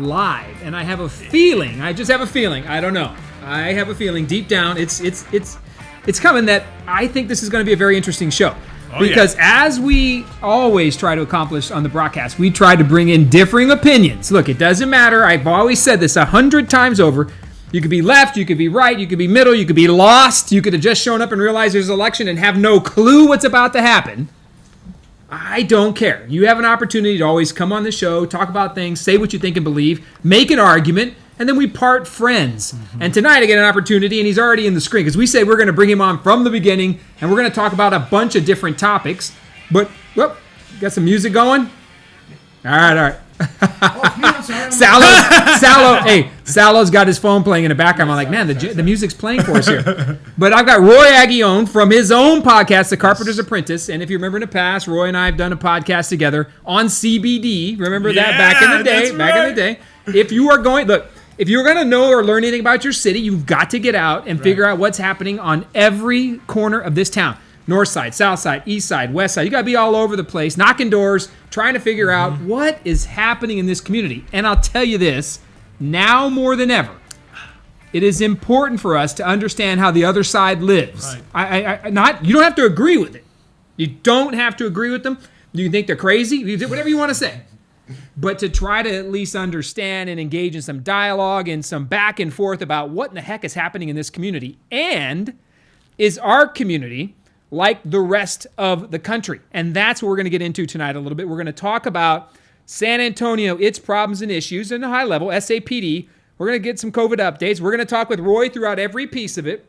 live, and I have a feeling. I just have a feeling. I don't know. I have a feeling deep down, it's coming that I think this is going to be a very interesting show. Because as we always try to accomplish on the BrockCast, we try to bring in differing opinions. Look, it doesn't matter. I've always said this 100 times over. You could be left, you could be right, you could be middle, you could be lost. You could have just shown up and realized there's an election and have no clue what's about to happen. I don't care. You have an opportunity to always come on the show, talk about things, say what you think and believe, make an argument, and then we part friends. Mm-hmm. And tonight I get an opportunity, and he's already in the screen, because we say we're going to bring him on from the beginning, and we're going to talk about a bunch of different topics. But, well, got some music going? All right. Salo's got his phone playing in the background. I'm like, man, the music's playing for us here. But I've got Roy Aguillon from his own podcast, The Carpenter's Apprentice. And if you remember in the past, Roy and I have done a podcast together on CBD. Remember that back in the day? If you are going, look, if you're going to know or learn anything about your city, you've got to get out and figure out what's happening on every corner of this town. North side, south side, east side, west side. You got to be all over the place, knocking doors, trying to figure out what is happening in this community. And I'll tell you this, now more than ever, it is important for us to understand how the other side lives. Right. You don't have to agree with it. You don't have to agree with them. You think they're crazy? You do whatever you want to say. But to try to at least understand and engage in some dialogue and some back and forth about what in the heck is happening in this community. And is our community like the rest of the country? And that's what we're going to get into tonight a little bit. We're going to talk about San Antonio, its problems and issues in a high level, SAPD. We're going to get some COVID updates. We're going to talk with Roy throughout every piece of it.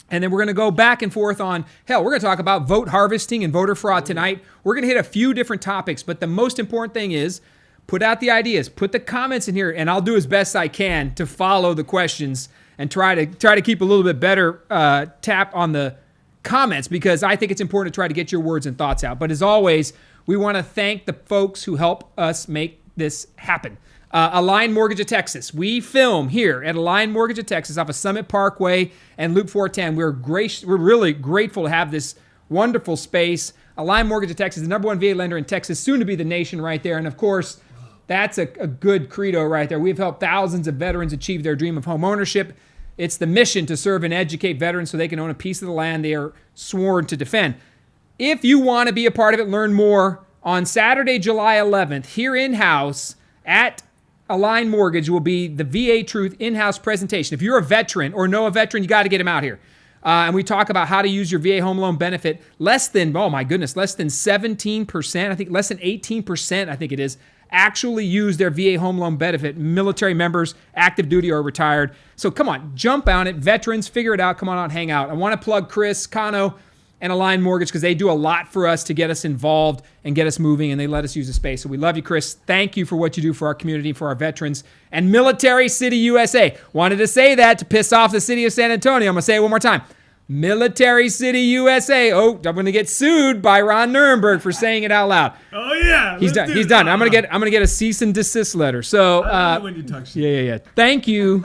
And then we're going to go back and forth on, we're going to talk about vote harvesting and voter fraud tonight. We're going to hit a few different topics, but the most important thing is put out the ideas, put the comments in here, and I'll do as best I can to follow the questions and try to keep a little bit better tap on the comments, because I think it's important to try to get your words and thoughts out. But as always, we want to thank the folks who help us make this happen. Align Mortgage of Texas. We film here at Align Mortgage of Texas off of Summit Parkway and Loop 410. We're really grateful to have this wonderful space. Align Mortgage of Texas, the number one VA lender in Texas, soon to be the nation right there. And of course, that's a good credo right there. We've helped thousands of veterans achieve their dream of home ownership. It's the mission to serve and educate veterans so they can own a piece of the land they are sworn to defend. If you want to be a part of it, learn more. On Saturday, July 11th, here in-house at Align Mortgage will be the VA Truth in-house presentation. If you're a veteran or know a veteran, you got to get him out here. And we talk about how to use your VA home loan benefit. Less than 17%, I think less than 18%, I think it is, actually use their VA home loan benefit. Military members, active duty or retired. So come on, jump on it. Veterans, figure it out. Come on out, hang out. I want to plug Chris, Kano, and Align Mortgage because they do a lot for us to get us involved and get us moving, and they let us use the space. So we love you, Chris. Thank you for what you do for our community, for our veterans. And Military City USA. Wanted to say that to piss off the city of San Antonio. I'm going to say it one more time. Military City USA. Oh, I'm going to get sued by Ron Nirenberg for saying it out loud. Oh yeah, he's done. He's done. I'm going to get a cease and desist letter. So when you talk shit. Yeah. Thank you,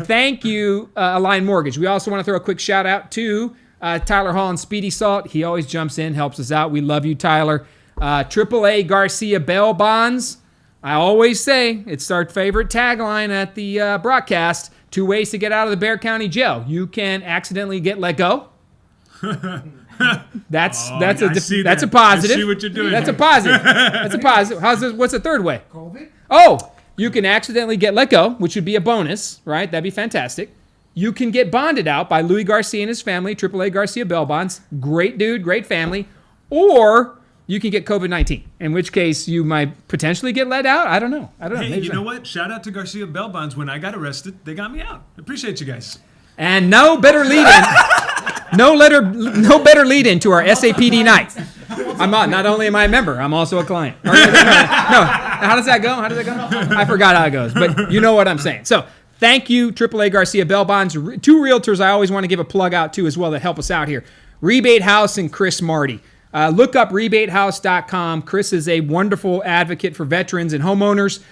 thank you, Align Mortgage. We also want to throw a quick shout out to Tyler Hall and Speedy Salt. He always jumps in, helps us out. We love you, Tyler. AAA Garcia Bail Bonds. I always say it's our favorite tagline at the BrockCast. 2 ways to get out of the Bexar County Jail. You can accidentally get let go. That's a positive. I see what you're doing. That's a positive. What's the third way? COVID? Oh, you can accidentally get let go, which would be a bonus, right? That'd be fantastic. You can get bonded out by Louis Garcia and his family, AAA Garcia Bail Bonds. Great dude, great family. Or you can get COVID-19, in which case you might potentially get let out. I don't know. Hey, you know what? Shout out to Garcia Bail Bonds. When I got arrested, they got me out. Appreciate you guys. And no better lead-in to our SAPD night. Not only am I a member, I'm also a client. No, how does that go? I forgot how it goes, but you know what I'm saying. So thank you, AAA Garcia Bail Bonds. 2 realtors I always want to give a plug out to as well that help us out here. Rebate House and Chris Marty. Look up rebatehouse.com. Chris is a wonderful advocate for veterans and homeowners.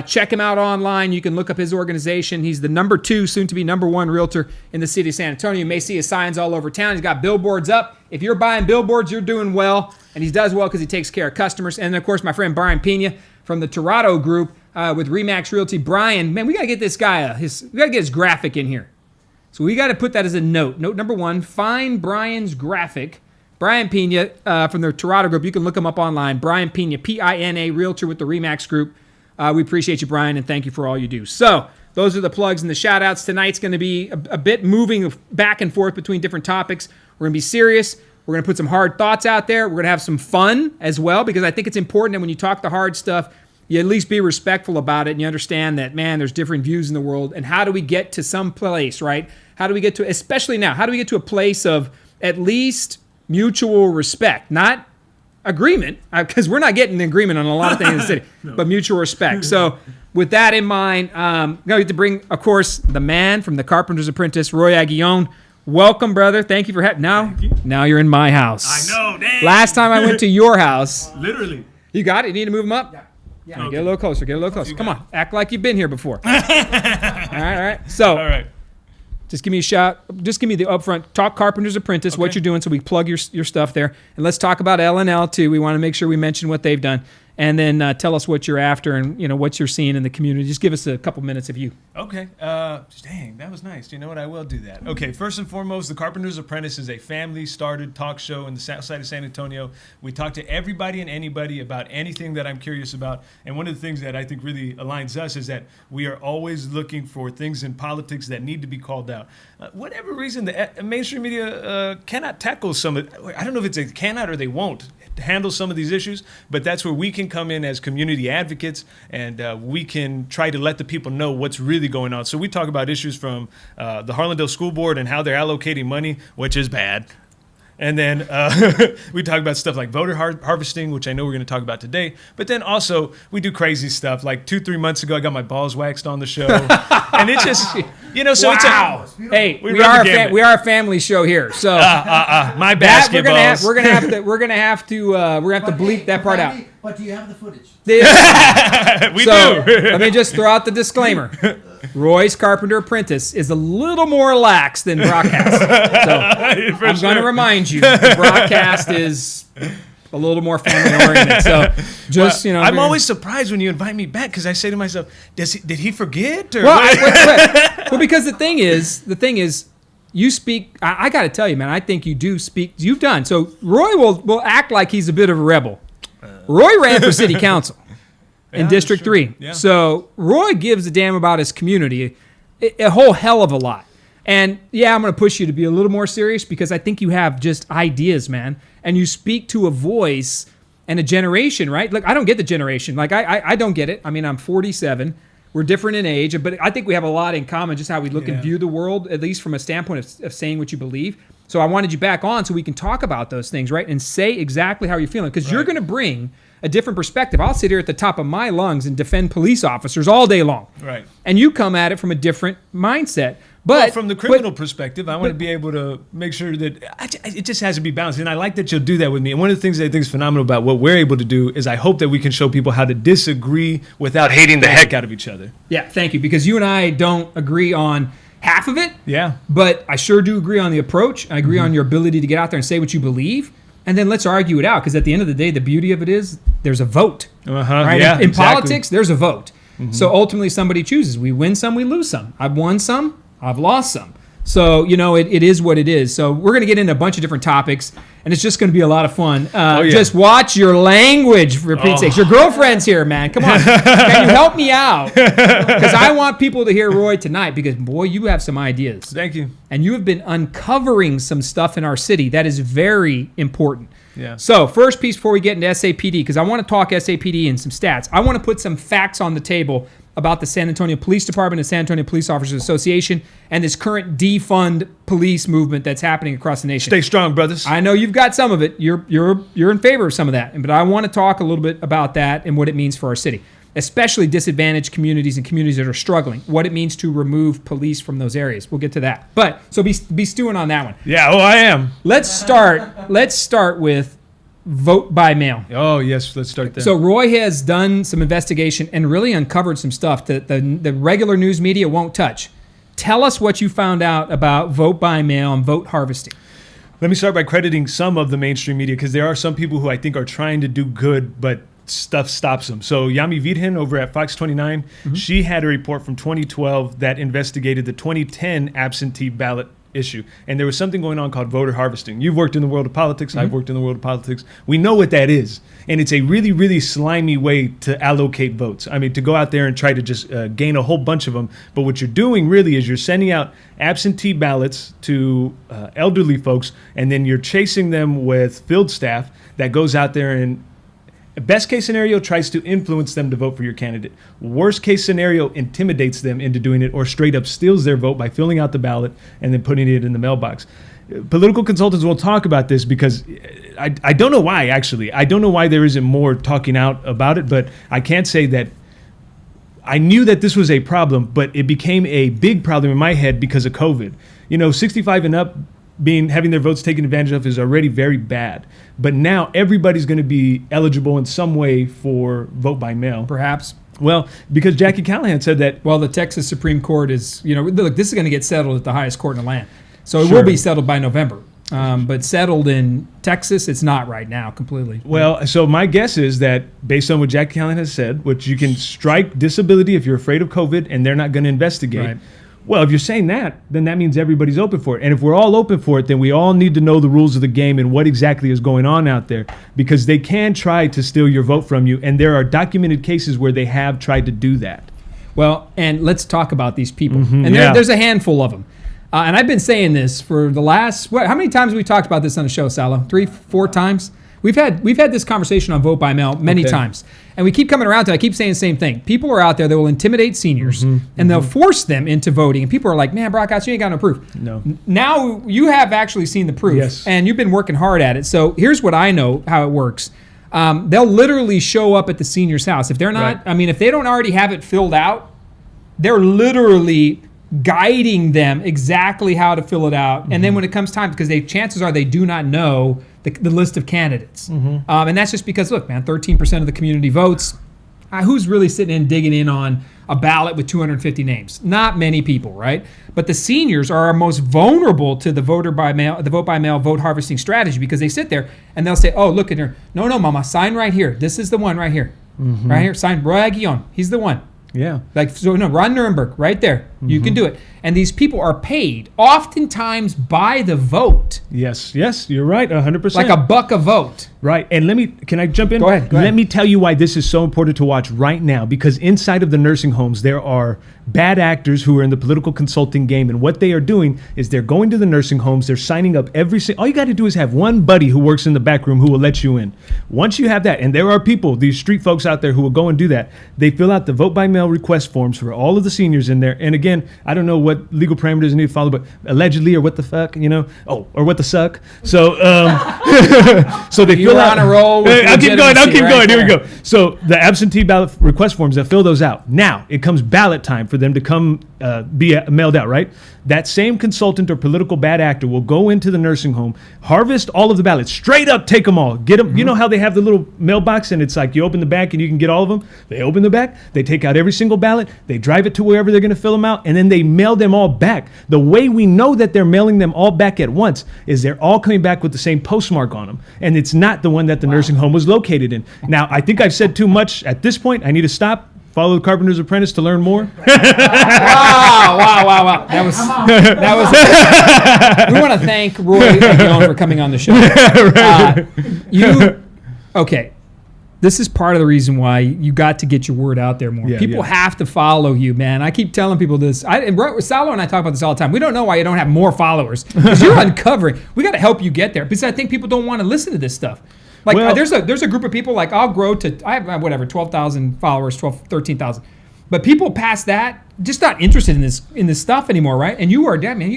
Check him out online. You can look up his organization. He's the number 2, soon to be number 1 realtor in the city of San Antonio. You may see his signs all over town. He's got billboards up. If you're buying billboards, you're doing well. And he does well because he takes care of customers. And, of course, my friend Brian Pena from the Torado Group. with Remax Realty. Brian, man, we got to get this guy, we got to get his graphic in here. So we got to put that as a note. Note number 1, find Brian's graphic. Brian Pina from the Toronto group. You can look him up online. Brian Pina, P-I-N-A, Realtor with the Remax Group. We appreciate you, Brian, and thank you for all you do. So those are the plugs and the shout-outs. Tonight's going to be a bit moving back and forth between different topics. We're going to be serious. We're going to put some hard thoughts out there. We're going to have some fun as well, because I think it's important that when you talk the hard stuff, you at least be respectful about it and you understand that, man, there's different views in the world. And how do we get to some place, right? How do we get to, especially now, how do we get to a place of at least mutual respect? Not agreement, because we're not getting an agreement on a lot of things in the city, no. But mutual respect. So with that in mind, I'm going to bring, of course, the man from the Carpenter's Apprentice, Roy Aguillon. Welcome, brother. Thank you for having me. Now you're in my house. I know, dang. Last time I went to your house. Literally. You got it? You need to move him up? Yeah. Okay. Get a little closer. Come on. Act like you've been here before. All right. So, all right. Just give me a shout. Just give me the upfront. Talk Carpenter's Apprentice, what you're doing, so we plug your stuff there. And let's talk about L&L, too. We want to make sure we mention what they've done. And then tell us what you're after and, what you're seeing in the community. Just give us a couple minutes of you. Okay. Dang, that was nice. You know what? I will do that. Okay, first and foremost, The Carpenter's Apprentice is a family-started talk show in the south side of San Antonio. We talk to everybody and anybody about anything that I'm curious about. And one of the things that I think really aligns us is that we are always looking for things in politics that need to be called out. Whatever reason, the mainstream media cannot tackle some of it. I don't know if it's they cannot or they won't handle some of these issues, but that's where we can come in as community advocates, and we can try to let the people know what's really going on. So we talk about issues from the Harlandale School Board and how they're allocating money, which is bad. And then we talk about stuff like voter harvesting, which I know we're going to talk about today. But then also we do crazy stuff. Like 2-3 months ago, I got my balls waxed on the show, and it's just so wow. It's hey, we are a family show here. So my basketballs. We're gonna have to bleep that part out. But do you have the footage? We do. Let me just throw out the disclaimer. Roy's Carpenter Apprentice is a little more lax than BrockCast. So I'm going to remind you, the BrockCast is a little more family oriented. So just, I'm always surprised when you invite me back, because I say to myself, did he forget? Or well, because the thing is, you speak. I got to tell you, man. I think you do speak. You've done so. Roy will act like he's a bit of a rebel. Roy ran for city council in District 3. Yeah. So Roy gives a damn about his community a whole hell of a lot. And yeah, I'm going to push you to be a little more serious, because I think you have just ideas, man. And you speak to a voice and a generation, right? Look, I don't get the generation. Like, I don't get it. I mean, I'm 47. We're different in age, but I think we have a lot in common, just how we look and view the world, at least from a standpoint of saying what you believe. So I wanted you back on so we can talk about those things, right? And say exactly how you're feeling, because you're going to bring a different perspective. I'll sit here at the top of my lungs and defend police officers all day long. Right. And you come at it from a different mindset. But from the criminal perspective, I want to be able to make sure that it just has to be balanced. And I like that you'll do that with me. And one of the things that I think is phenomenal about what we're able to do is I hope that we can show people how to disagree without hating the heck out of each other. Yeah, thank you. Because you and I don't agree on half of it. Yeah. But I sure do agree on the approach. I agree on your ability to get out there and say what you believe. And then let's argue it out. Because at the end of the day, the beauty of it is there's a vote. Right? Yeah, in politics, there's a vote. So ultimately, somebody chooses. We win some, we lose some. I've won some. I've lost some. So, it is what it is. So we're going to get into a bunch of different topics, and it's just going to be a lot of fun. Just watch your language, for Pete's sake. Your girlfriend's here, man. Come on. Can you help me out? Because I want people to hear Roy tonight, because, boy, you have some ideas. Thank you. And you have been uncovering some stuff in our city that is very important. Yeah. So first piece before we get into SAPD, because I want to talk SAPD and some stats. I want to put some facts on the table about the San Antonio Police Department and San Antonio Police Officers Association and this current defund police movement that's happening across the nation. Stay strong, brothers. I know you've got some of it. You're in favor of some of that, but I want to talk a little bit about that and what it means for our city, especially disadvantaged communities and communities that are struggling. What it means to remove police from those areas. We'll get to that. But so be stewing on that one. Yeah, I am. Let's start with vote by mail. Oh, yes, let's start there. So Roy has done some investigation and really uncovered some stuff that the regular news media won't touch. Tell us what you found out about vote by mail and vote harvesting. Let me start by crediting some of the mainstream media, because there are some people who I think are trying to do good, but stuff stops them. So Yami Vidhin over at Fox 29, she had a report from 2012 that investigated the 2010 absentee ballot issue. And there was something going on called voter harvesting. You've worked in the world of politics. I've worked in the world of politics. We know what that is. And it's a really, really slimy way to allocate votes. I mean, to go out there and try to just gain a whole bunch of them. But what you're doing really is you're sending out absentee ballots to elderly folks, and then you're chasing them with field staff that goes out there and best case scenario tries to influence them to vote for your candidate. Worst case scenario intimidates them into doing it or straight up steals their vote by filling out the ballot and then putting it in the mailbox. Political consultants will talk about this because I don't know why, actually. I don't know why there isn't more talking out about it, but I can't say that I knew that this was a problem, but it became a big problem in my head because of COVID. 65 and up having their votes taken advantage of is already very bad. But now everybody's going to be eligible in some way for vote by mail. Perhaps. Well, because Jackie Callahan said that. Well, the Texas Supreme Court is, look, this is going to get settled at the highest court in the land. So it Sure. will be settled by November. But settled in Texas, it's not right now completely. Well, so my guess is that based on what Jackie Callahan has said, which you can strike disability if you're afraid of COVID and they're not going to investigate. Right. Well, if you're saying that, then that means everybody's open for it. And if we're all open for it, then we all need to know the rules of the game and what exactly is going on out there, because they can try to steal your vote from you. And there are documented cases where they have tried to do that. Well, and let's talk about these people. And there's a handful of them. And I've been saying this for the last, how many times have we talked about this on the show, Salo? 3, 4 times? We've had this conversation on vote by mail many times. And we keep coming around to it. I keep saying the same thing. People are out there that will intimidate seniors and they'll force them into voting. And people are like, man, BrockCast, you ain't got no proof. No. Now you have actually seen the proof. Yes. And you've been working hard at it. So here's what I know how it works. They'll literally show up at the senior's house. If they're not, Right. if they don't already have it filled out, they're literally guiding them exactly how to fill it out. And then when it comes time, because chances are they do not know the list of candidates. And that's just because, look, man, 13% of the community votes. Who's really sitting in digging in on a ballot with 250 names? Not many people, right? But the seniors are our most vulnerable to the vote by mail vote harvesting strategy, because they sit there and they'll say, oh, look at her. No, mama, sign right here. This is the one right here. Right here. Sign Roy Aguillon. He's the one. Yeah. Ron Nuremberg, right there. You can do it. And these people are paid oftentimes by the vote. Yes, you're right, 100%. Like $1 a vote. Right. And can I jump in? Go ahead. Let me tell you why this is so important to watch right now, because inside of the nursing homes, there are bad actors who are in the political consulting game. And what they are doing is they're going to the nursing homes, they're signing up all you got to do is have one buddy who works in the back room who will let you in. Once you have that, and there are people, these street folks out there who will go and do that, they fill out the vote by mail request forms for all of the seniors in there. And again, I don't know what legal parameters you need to follow, but allegedly, or what the fuck, or what the suck. So, so they fill out. On a roll. I'll keep going. Here we there. go. So the absentee ballot request forms, they'll fill those out. Now it comes ballot time for them to come be mailed out, right? That same consultant or political bad actor will go into the nursing home, harvest all of the ballots, straight up take them all, get them. You know how they have the little mailbox and it's like you open the back and you can get all of them? They open the back, they take out every single ballot, they drive it to wherever they're going to fill them out, and then they mail them all back. The way we know that they're mailing them all back at once is they're all coming back with the same postmark on them, and it's not the one that the nursing home was located in. Now, I think I've said too much at this point. I need to stop. Follow the Carpenter's Apprentice to learn more. Wow. That was. We want to thank Roy Aguillon for coming on the show. Okay. This is part of the reason why you got to get your word out there more. People have to follow you, man. I keep telling people this. Salo and I talk about this all the time. We don't know why you don't have more followers, because you're uncovering. We got to help you get there, because I think people don't want to listen to this stuff. Like, there's a group of people, like, I'll grow to, I have 12,000 followers, 13,000. But people past that, just not interested in this stuff anymore, right? And you are, damn, man,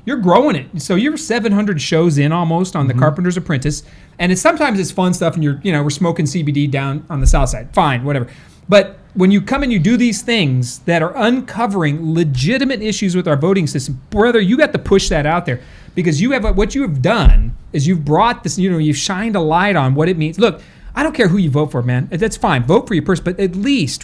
you're growing it. So you're 700 shows in almost on the Carpenter's Apprentice. And sometimes it's fun stuff, and we're smoking CBD down on the south side. Fine, whatever. But when you come and you do these things that are uncovering legitimate issues with our voting system, brother, you got to push that out there, because what you have done is you've brought this, you've shined a light on what it means. Look, I don't care who you vote for, man. That's fine. Vote for your person, but at least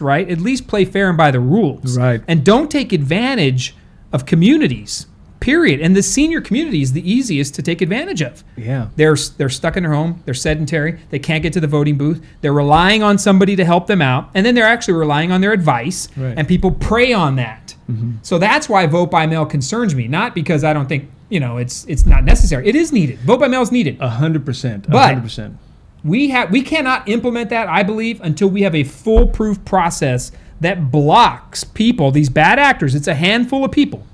play fair and by the rules. Right. And don't take advantage of communities. period. And the senior community is the easiest to take advantage of. Yeah. They're stuck in their home. They're sedentary. They can't get to the voting booth. They're relying on somebody to help them out. And then they're actually relying on their advice. Right. And people prey on that. So that's why vote by mail concerns me. Not because I don't think, it's not necessary. It is needed. Vote by mail is needed. 100%. 100%. But we cannot implement that, I believe, until we have a foolproof process that blocks people, these bad actors. It's a handful of people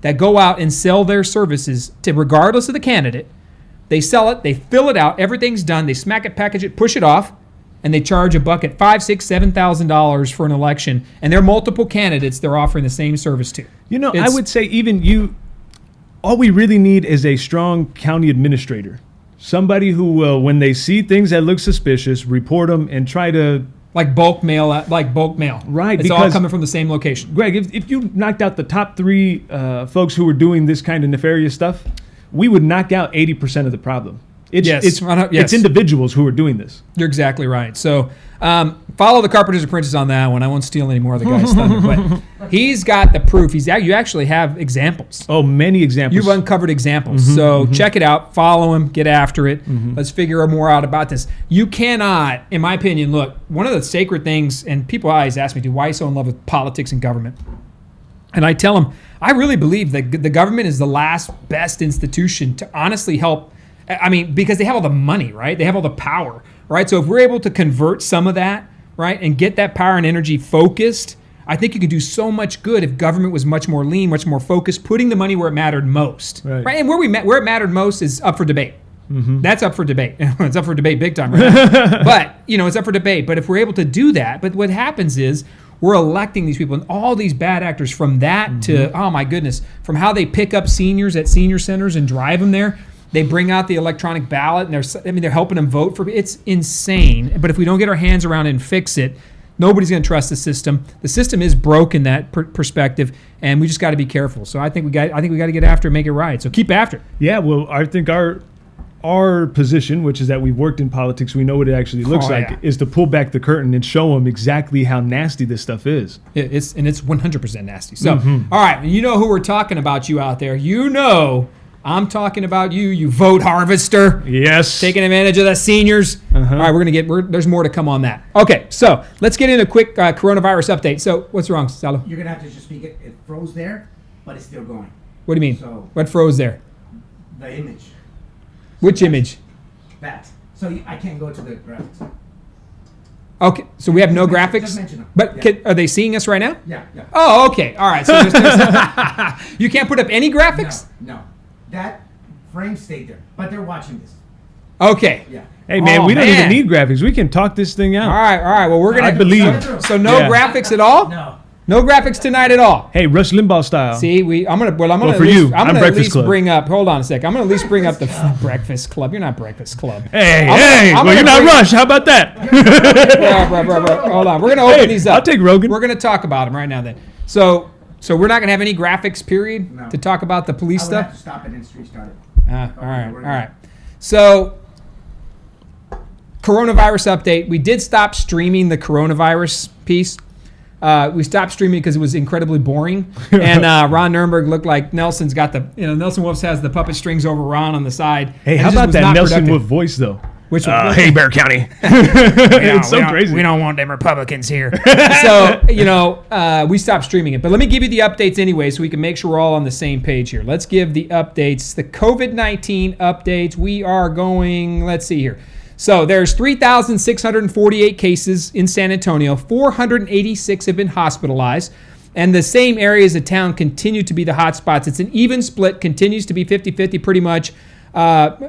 that go out and sell their services to, regardless of the candidate. They sell it, they fill it out, everything's done, they smack it, package it, push it off, and they charge a bucket $5,000, $6,000, $7,000 for an election. And there are multiple candidates they're offering the same service to. I would say all we really need is a strong county administrator. Somebody who will, when they see things that look suspicious, report them and try to... Like bulk mail. Right. It's all coming from the same location. Greg, if you knocked out the top 3 folks who were doing this kind of nefarious stuff, we would knock out 80% of the problem. It's individuals who are doing this. You're exactly right. So follow the Carpenter's Apprentice on that one. I won't steal any more of the guy's thunder, but he's got the proof. You actually have examples. Oh, many examples. You've uncovered examples. Check it out. Follow him. Get after it. Let's figure more out about this. You cannot, in my opinion, look, one of the sacred things, and people always ask me, why are you so in love with politics and government? And I tell them, I really believe that the government is the last best institution to honestly help. I mean, because they have all the money, right? They have all the power, right? So if we're able to convert some of that, right, and get that power and energy focused, I think you could do so much good if government was much more lean, much more focused, putting the money where it mattered most, right? And where it mattered most is up for debate. That's up for debate. It's up for debate big time right now. But, it's up for debate. But if we're able to do that, but what happens is we're electing these people and all these bad actors from that to, oh my goodness, from how they pick up seniors at senior centers and drive them there. They bring out the electronic ballot, and they're helping them vote for. It's insane. But if we don't get our hands around it and fix it, nobody's going to trust the system. The system is broke in that perspective, and we just got to be careful. So I think we got to get after it and make it right. So keep after it. Yeah. Well, I think our position, which is that we've worked in politics, we know what it actually looks like, is to pull back the curtain and show them exactly how nasty this stuff is. It's 100% nasty. So all right, you know who we're talking about, you out there. I'm talking about you vote harvester. Yes. Taking advantage of the seniors. All right, there's more to come on that. Okay, so let's get into a quick coronavirus update. So what's wrong, Salo? You're going to have to just speak it. It froze there, but it's still going. What do you mean? So, what froze there? The image. Which image? That. So I can't go to the graphics. Okay, so we have no graphics? Just mention them. But are they seeing us right now? Yeah. Oh, okay. All right. So you can't put up any graphics? No. That frame stayed there, but they're watching this. Okay. Yeah. Hey, man, we don't even need graphics. We can talk this thing out. All right. Well, we're going to... I believe. So no graphics at all? No graphics tonight at all. Hey, Rush Limbaugh style. See, I'm gonna at least bring up. Hold on a sec. I'm gonna at least bring up the Breakfast Club. You're not Breakfast Club. Hey, you're not Rush. How about that? Bro. Hold on. We're gonna open these up. I'll take Rogan. We're gonna talk about them right now. Then. So we're not gonna have any graphics period to talk about the police stuff. Have to stop it and restart it. All right. So coronavirus update. We did stop streaming the coronavirus piece. We stopped streaming because it was incredibly boring, and Ron Nirenberg looked like Nelson's got Nelson Wolfs has the puppet strings over Ron on the side. Hey, how about that Nelson Wolf voice though? Which one? Hey, Bear County. It's so crazy. We don't want them Republicans here. So we stopped streaming it, but let me give you the updates anyway, so we can make sure we're all on the same page here. Let's give the updates, the COVID-19 updates. We are going. Let's see here. So there's 3,648 cases in San Antonio. 486 have been hospitalized. And the same areas of town continue to be the hot spots. It's an even split, continues to be 50-50 pretty much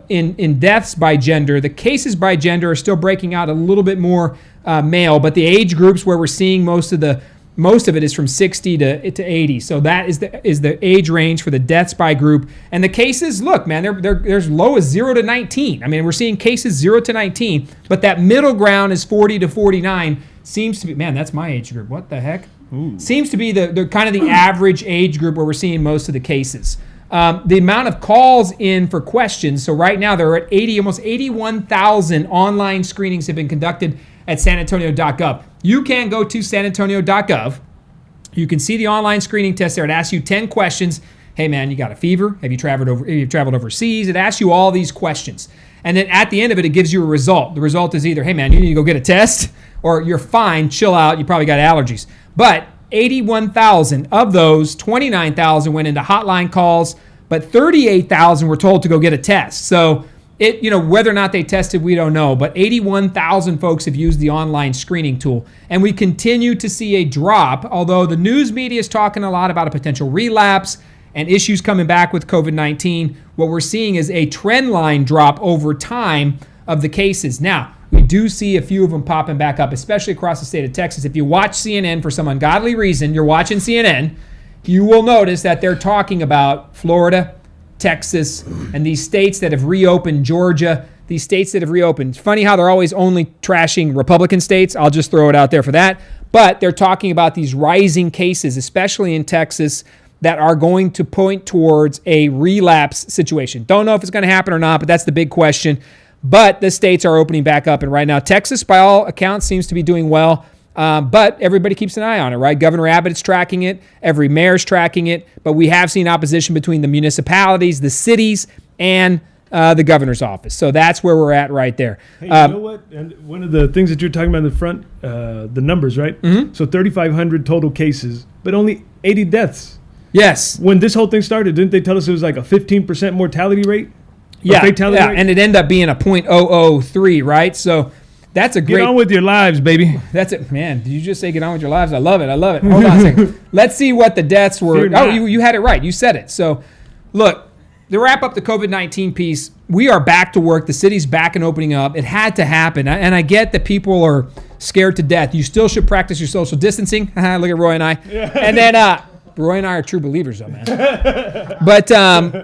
in deaths by gender. The cases by gender are still breaking out a little bit more male, but the age groups where we're seeing most of it is from 60 to 80. So that is the age range for the deaths by group. And the cases, look, man, they're as low as 0 to 19. I mean, we're seeing cases 0 to 19, but that middle ground is 40 to 49. Seems to be, man, that's my age group. What the heck? Ooh. Seems to be the kind of the average age group where we're seeing most of the cases. The amount of calls in for questions, so right now they're at almost 81,000 online screenings have been conducted at sanantonio.gov. You can go to sanantonio.gov. You can see the online screening test there. It asks you 10 questions. Hey man, you got a fever? Have you traveled overseas? It asks you all these questions. And then at the end of it, it gives you a result. The result is either, hey man, you need to go get a test, or you're fine, chill out, you probably got allergies. But 81,000 of those, 29,000 went into hotline calls, but 38,000 were told to go get a test. So whether or not they tested, we don't know, but 81,000 folks have used the online screening tool. And we continue to see a drop, although the news media is talking a lot about a potential relapse and issues coming back with COVID-19. What we're seeing is a trend line drop over time of the cases. Now, we do see a few of them popping back up, especially across the state of Texas. If you watch CNN for some ungodly reason, you're watching CNN, you will notice that they're talking about Florida, Texas, and these states that have reopened, Georgia, these states that have reopened. It's funny how they're always only trashing Republican states. I'll just throw it out there for that. But they're talking about these rising cases, especially in Texas, that are going to point towards a relapse situation. Don't know if it's going to happen or not, but that's the big question. But the states are opening back up, and right now Texas, by all accounts, seems to be doing well. But everybody keeps an eye on it, right? Governor Abbott's tracking it. Every mayor's tracking it. But we have seen opposition between the municipalities, the cities, and the governor's office. So that's where we're at right there. Hey, you know what? And one of the things that you're talking about in the front, the numbers, right? Mm-hmm. So 3,500 total cases, but only 80 deaths. Yes. When this whole thing started, didn't they tell us it was like a 15% mortality rate? Yeah, fatality rate? And it ended up being a 0.003, right? So that's a great... Get on with your lives, baby. That's it. Man, did you just say get on with your lives? I love it. Hold on a second. Let's see what the deaths were. Oh, you had it right. You said it. So, look, to wrap up the COVID-19 piece, we are back to work. The city's back and opening up. It had to happen. And I get that people are scared to death. You still should practice your social distancing. Look at Roy and I. Yeah. And then... Roy and I are true believers, though, man. But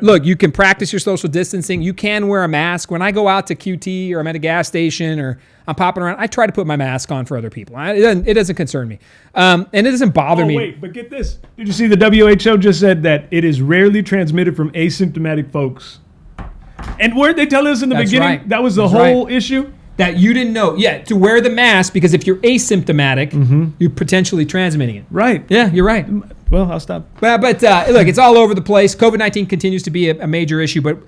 look, you can practice your social distancing. You can wear a mask. When I go out to QT or I'm at a gas station or I'm popping around, I try to put my mask on for other people. It doesn't concern me. And it doesn't bother me. Wait, but get this. Did you see the WHO just said that it is rarely transmitted from asymptomatic folks? And weren't they telling us in the beginning right. that was the whole issue? That you didn't know. Yeah, to wear the mask, because if you're asymptomatic, you're potentially transmitting it. Right. Yeah, you're right. Well, I'll stop. But look, it's all over the place. COVID-19 continues to be a major issue, but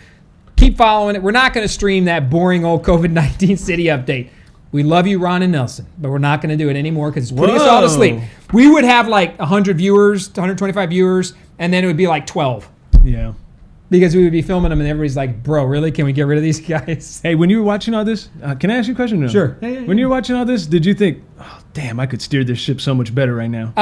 keep following it. We're not going to stream that boring old COVID-19 city update. We love you, Ron and Nelson, but we're not going to do it anymore because it's putting us all to sleep. We would have like 100 viewers, 125 viewers, and then it would be like 12. Yeah. Because we would be filming them and everybody's like, bro, really? Can we get rid of these guys? Hey, when you were watching all this, can I ask you a question? No? Sure. When you were watching all this, did you think, oh, damn, I could steer this ship so much better right now?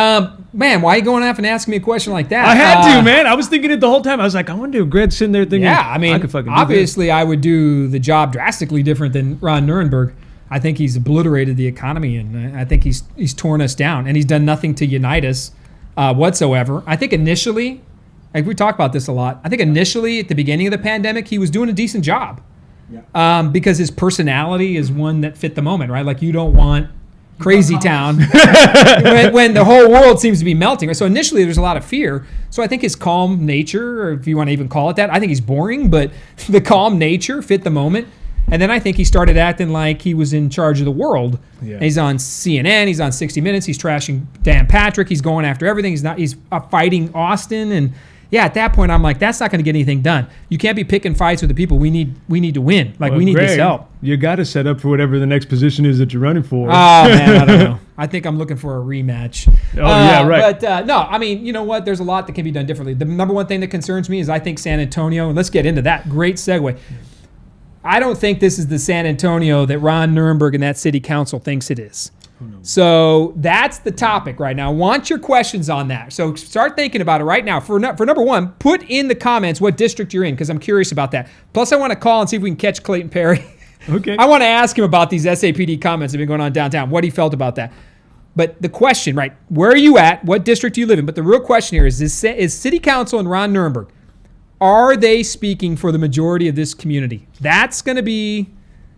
Man, why are you going off and asking me a question like that? I had to, man. I was thinking it the whole time. I was like, I wonder if Greg's sitting there thinking, yeah, I mean, could fucking obviously I would do the job drastically different than Ron Nuremberg. I think he's obliterated the economy, and I think he's torn us down, and he's done nothing to unite us whatsoever. I think initially... Like we talk about this a lot. I think initially at the beginning of the pandemic, he was doing a decent job because his personality is one that fit the moment, right? Like you don't want crazy town when the whole world seems to be melting. So initially there's a lot of fear. So I think his calm nature, or if you want to even call it that, I think he's boring, but the calm nature fit the moment. And then I think he started acting like he was in charge of the world. Yeah. He's on CNN. He's on 60 Minutes. He's trashing Dan Patrick. He's going after everything. He's fighting Austin. And yeah, at that point, I'm like, that's not going to get anything done. You can't be picking fights with the people. We need to win. Like, we need Greg, this help. You got to set up for whatever the next position is that you're running for. Oh, man, I don't know. I think I'm looking for a rematch. Yeah, right. But no, I mean, you know what? There's a lot that can be done differently. The number one thing that concerns me is I think San Antonio, and let's get into that. Great segue. I don't think this is the San Antonio that Ron Nuremberg and that city council thinks it is. So that's the topic right now. I want your questions on that. So start thinking about it right now. For number one, put in the comments what district you're in because I'm curious about that. Plus, I want to call and see if we can catch Clayton Perry. Okay. I want to ask him about these SAPD comments that have been going on downtown, what he felt about that. But the question, right, where are you at? What district do you live in? But the real question here is City Council and Ron Nuremberg, are they speaking for the majority of this community? That's going to be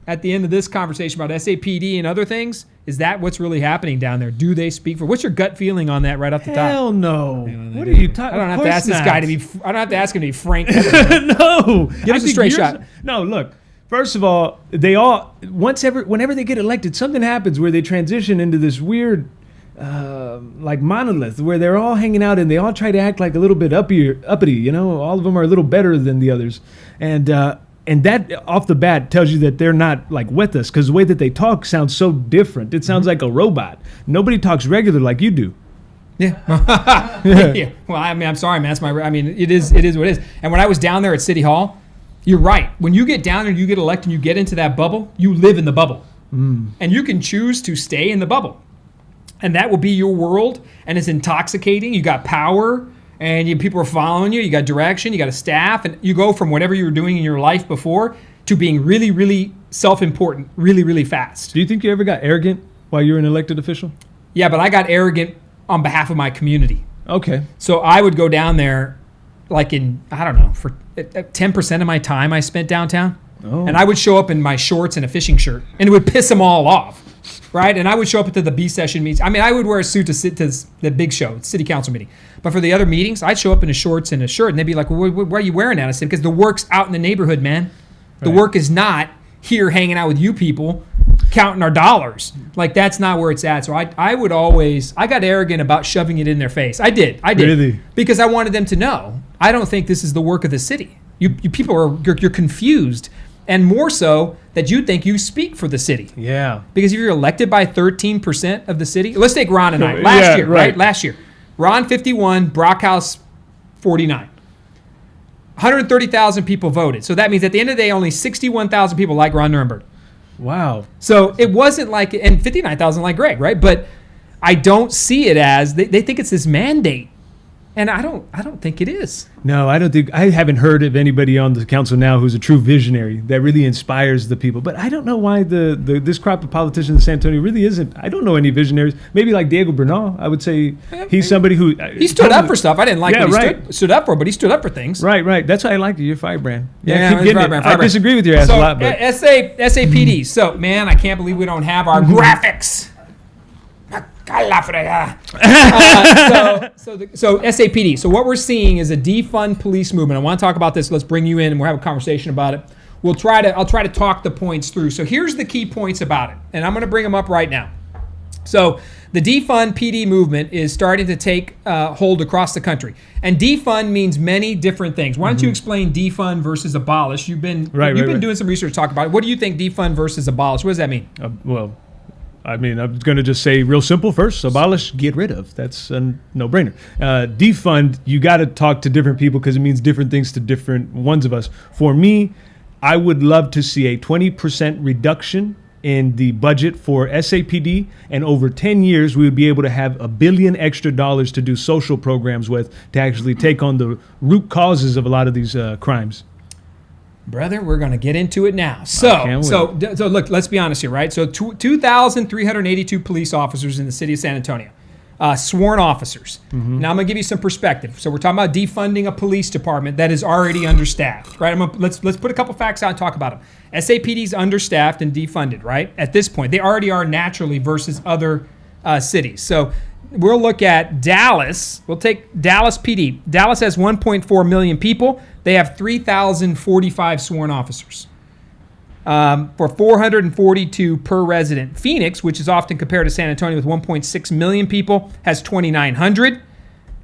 at the end of this conversation about SAPD and other things. Is that what's really happening down there? Do they speak for? What's your gut feeling on that right off the top? Hell no. What are you talking? I don't have to ask this guy to be. I don't have to ask him to be frank. No. Give us a straight shot. No, look. First of all, whenever they get elected, something happens where they transition into this weird like monolith where they're all hanging out and they all try to act like a little bit uppity. You know, all of them are a little better than the others, and that off the bat tells you that they're not like with us because the way that they talk sounds so different. It sounds like a robot. Nobody talks regular like you do. Yeah. Yeah. Well, I mean, I'm sorry, man. It is what it is. And when I was down there at City Hall, you're right. When you get down there and you get elected and you get into that bubble, you live in the bubble. And you can choose to stay in the bubble. And that will be your world. And it's intoxicating. You got power and people are following you. You got direction. You got a staff. And you go from whatever you were doing in your life before to being really, really self-important really, really fast. Do you think you ever got arrogant while you were an elected official? Yeah, but I got arrogant on behalf of my community. Okay. So I would go down there like for 10% of my time I spent downtown. Oh. And I would show up in my shorts and a fishing shirt. And it would piss them all off, right? And I would show up to the B session meetings. I mean, I would wear a suit to sit to the big show, city council meeting. But for the other meetings, I'd show up in a shorts and a shirt. And they'd be like, well, why are you wearing that? I said, because the work's out in the neighborhood, man. The work is not here hanging out with you people counting our dollars. Like, that's not where it's at. So I got arrogant about shoving it in their face. I did. Really? Because I wanted them to know, I don't think this is the work of the city. You people you're confused, and more so that you think you speak for the city. Yeah. Because if you're elected by 13% of the city, let's take Ron and I. Last year, right? Last year. Ron 51, BrockCast 49. 130,000 people voted. So that means at the end of the day, only 61,000 people like Ron Nuremberg. Wow. So it wasn't like, and 59,000 like Greg, right? But I don't see it as, they think it's this mandate. And I don't think it is. No, I haven't heard of anybody on the council now who's a true visionary that really inspires the people. But I don't know why this crop of politicians in San Antonio really isn't. I don't know any visionaries. Maybe like Diego Bernal. I would say he's somebody who... He stood up for stuff. I didn't like what he stood up for, but he stood up for things. Right. That's why I like you. You're firebrand. Firebrand. I disagree with your ass a lot. But SAPD. So, man, I can't believe we don't have our graphics. So SAPD. So what we're seeing is a defund police movement. I want to talk about this. Let's bring you in and we'll have a conversation about it. I'll try to talk the points through. So here's the key points about it, and I'm going to bring them up right now. So the defund PD movement is starting to take hold across the country, and defund means many different things. Why don't you explain defund versus abolish? You've been doing some research to talk about it. What do you think defund versus abolish? What does that mean? I'm going to just say real simple first. Abolish, get rid of. That's a no-brainer. Defund, you got to talk to different people because it means different things to different ones of us. For me, I would love to see a 20% reduction in the budget for SAPD, and over 10 years, we would be able to have $1 billion extra to do social programs with to actually take on the root causes of a lot of these crimes. Brother, we're going to get into it now. So look, let's be honest here, right? So 2,382 police officers in the city of San Antonio, sworn officers. Now I'm going to give you some perspective. So we're talking about defunding a police department that is already understaffed, right? Let's put a couple facts out and talk about them. SAPD's understaffed and defunded, right? At this point, they already are naturally versus other cities. So we'll look at Dallas. We'll take Dallas PD. Dallas has 1.4 million people. They have 3,045 sworn officers for 442 per resident. Phoenix, which is often compared to San Antonio with 1.6 million people, has 2,900.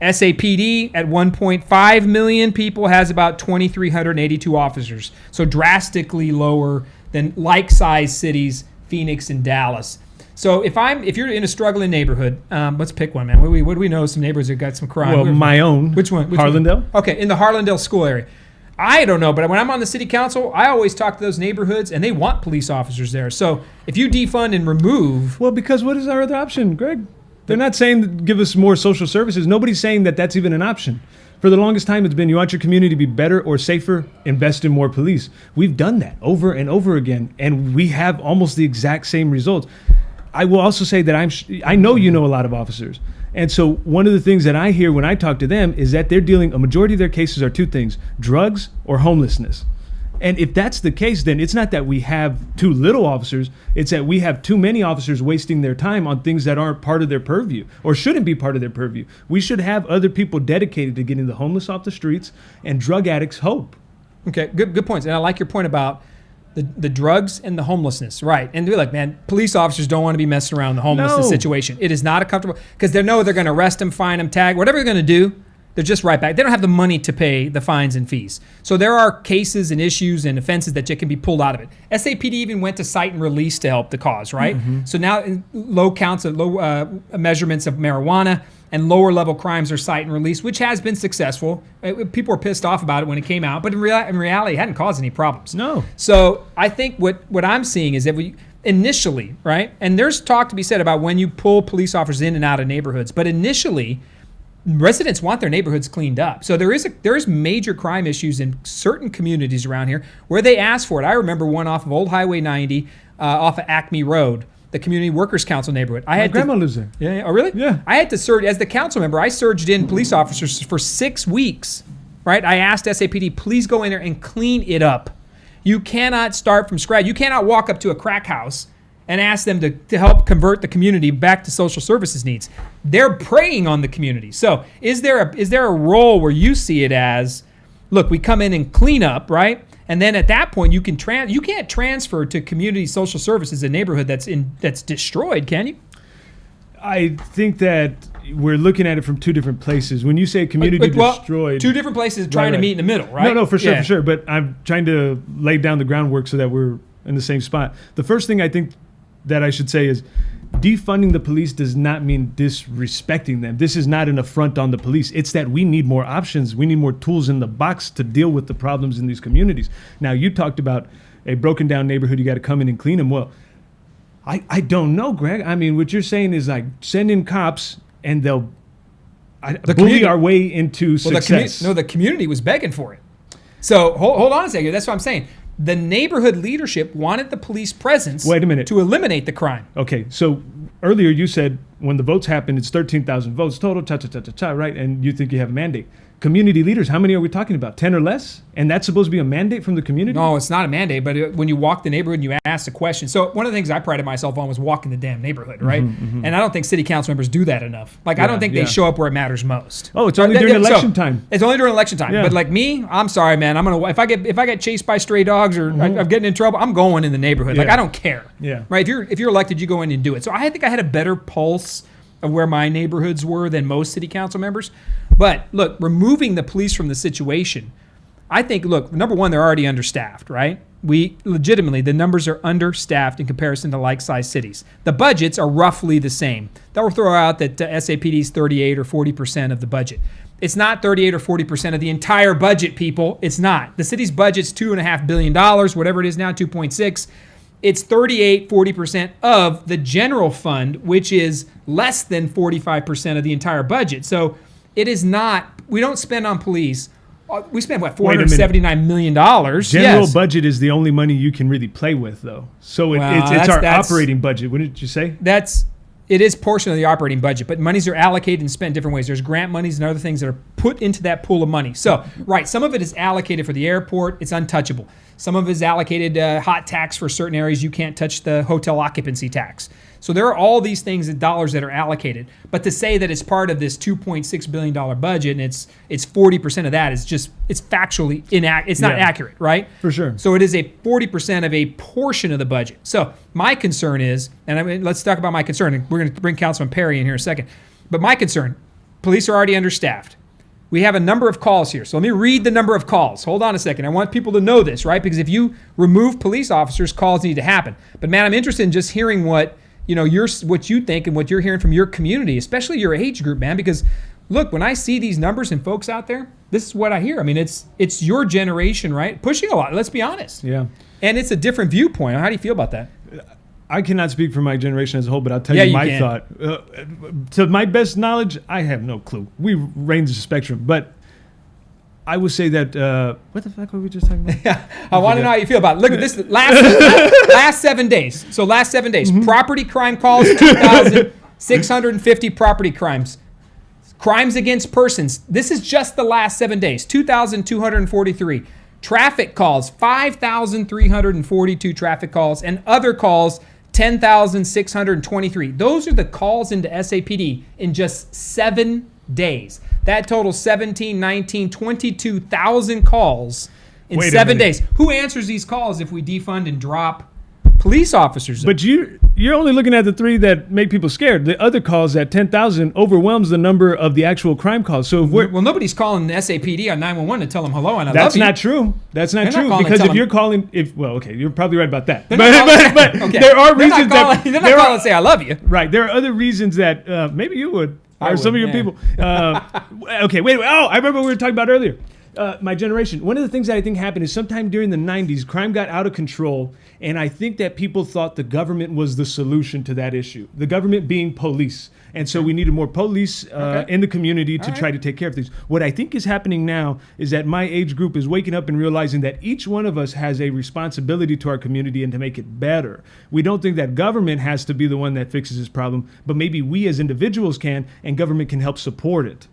SAPD at 1.5 million people has about 2,382 officers. So drastically lower than like-sized cities, Phoenix and Dallas. So if you're in a struggling neighborhood, let's pick one, man. What do we know? Some neighborhoods that got some crime. Well, my own. Which one? Harlandale. Okay, in the Harlandale school area. I don't know, but when I'm on the city council, I always talk to those neighborhoods, and they want police officers there. So if you defund and remove... Well, because what is our other option, Greg? They're not saying give us more social services. Nobody's saying that that's even an option. For the longest time, it's been you want your community to be better or safer, invest in more police. We've done that over and over again, and we have almost the exact same results. I will also say that I know you know a lot of officers. And so one of the things that I hear when I talk to them is that a majority of their cases are two things: drugs or homelessness. And if that's the case, then it's not that we have too little officers, it's that we have too many officers wasting their time on things that aren't part of their purview or shouldn't be part of their purview. We should have other people dedicated to getting the homeless off the streets and drug addicts hope. Okay, good points. And I like your point about The drugs and the homelessness, right? And they're like, man, police officers don't want to be messing around in the homelessness situation. It is not a comfortable, because they know they're going to arrest them, fine them, tag, whatever they're going to do. They're just right back. They don't have the money to pay the fines and fees. So there are cases and issues and offenses that can be pulled out of it. SAPD even went to cite and release to help the cause, right? Mm-hmm. So now low counts of low measurements of marijuana and lower level crimes are cite and release, which has been successful. People were pissed off about it when it came out, but in reality, it hadn't caused any problems. No. So I think what I'm seeing is that we initially, right? And there's talk to be said about when you pull police officers in and out of neighborhoods, but initially, residents want their neighborhoods cleaned up. So there is major crime issues in certain communities around here where they ask for it. I remember one off of Old Highway 90 off of Acme Road, the Community Workers Council neighborhood. My grandma lives there. Yeah. Oh, really? Yeah. I had to surge, as the council member, I surged in police officers for 6 weeks, right? I asked SAPD, please go in there and clean it up. You cannot start from scratch. You cannot walk up to a crack house and ask them to help convert the community back to social services needs. They're preying on the community. So is there a role where you see it as, look, we come in and clean up, right? And then at that point, you can't transfer to community social services a neighborhood that's destroyed, can you? I think that we're looking at it from two different places. When you say community destroyed, two different places trying to meet in the middle, right? No, for sure. But I'm trying to lay down the groundwork so that we're in the same spot. The first thing I think that I should say is defunding the police does not mean disrespecting them. This is not an affront on the police. It's that we need more options. We need more tools in the box to deal with the problems in these communities. Now, you talked about a broken down neighborhood. You got to come in and clean them. Well, I don't know, Greg. I mean, what you're saying is like send in cops and they'll bully our way into success. The community was begging for it. So hold on a second. That's what I'm saying. The neighborhood leadership wanted the police presence Wait a minute. to eliminate the crime. Okay, so earlier you said when the votes happened, it's 13,000 votes total, right? And you think you have a mandate. Community leaders, how many are we talking about? 10 or less? And that's supposed to be a mandate from the community? No, it's not a mandate, but when you walk the neighborhood and you ask a question. So one of the things I prided myself on was walking the damn neighborhood, right? Mm-hmm. And I don't think city council members do that enough. Like, I don't think they show up where it matters most. Oh, it's only during election time. It's only during election time. Yeah. But like me, I'm sorry, man. If I get chased by stray dogs or I'm getting in trouble, I'm going in the neighborhood. Yeah. Like, I don't care. Yeah. Right? If you're elected, you go in and do it. So I think I had a better pulse of where my neighborhoods were than most city council members. But look, removing the police from the situation, I think, look, number one, they're already understaffed, right? The numbers are understaffed in comparison to like-sized cities. The budgets are roughly the same. They'll throw out that SAPD's 38 or 40% of the budget. It's not 38 or 40% of the entire budget, people. It's not. The city's budget's $2.5 billion, whatever it is now, 2.6. It's 38, 40% of the general fund, which is less than 45% of the entire budget. So it is not, we don't spend on police. We spend, $479 million. General budget is the only money you can really play with, though. So it's our operating budget, wouldn't you say? It is portion of the operating budget, but monies are allocated and spent different ways. There's grant monies and other things that are put into that pool of money. So, right, some of it is allocated for the airport. It's untouchable. Some of it is allocated hot tax for certain areas. You can't touch the hotel occupancy tax. So there are all these things, dollars that are allocated. But to say that it's part of this $2.6 billion budget and it's 40% of that is just, it's factually it's not accurate, right? For sure. So it is a 40% of a portion of the budget. So my concern is, and let's talk about my concern, and we're going to bring Councilman Perry in here in a second. But my concern, police are already understaffed. We have a number of calls here. So let me read the number of calls. Hold on a second. I want people to know this, right? Because if you remove police officers, calls need to happen. But man, I'm interested in just hearing what you think and what you're hearing from your community, especially your age group, man. Because look, when I see these numbers and folks out there, this is what I hear. I mean, it's your generation, right? Pushing a lot. Let's be honest. Yeah. And it's a different viewpoint. How do you feel about that? I cannot speak for my generation as a whole, but I'll tell you my thought. To my best knowledge, I have no clue. We range the spectrum, but I would say that what the fuck were we just talking about? I want to know how you feel about it. Look at this last 7 days. So last 7 days, property crime calls, 2,650 property crimes. Crimes against persons. This is just the last 7 days, 2,243. Traffic calls, 5,342 traffic calls, and other calls, 10,623. Those are the calls into SAPD in just 7 days. That totals 17, 19, 22,000 calls in Wait a 7 minute. days. Who answers these calls if we defund and drop police officers? But you're only looking at the 3 that make people scared. The other calls at 10,000 overwhelms the number of the actual crime calls. So if we're well, nobody's calling the SAPD on 911 to tell them hello and I love that's you. not true. That's not They're not true calling because and if telling- you're calling, you're probably right about that. They're not But calling- okay. there are They're not reasons calling- that they're not there calling are, to say I love you. right. There are other reasons that maybe you would, I or some would, of your yeah. people. Okay, wait. Oh, I remember what we were talking about earlier. My generation. One of the things that I think happened is sometime during the 90s, crime got out of control, and I think that people thought the government was the solution to that issue. The government being police. And so we needed more police in the community to try to take care of things. What I think is happening now is that my age group is waking up and realizing that each one of us has a responsibility to our community and to make it better. We don't think that government has to be the one that fixes this problem, but maybe we as individuals can, and government can help support it.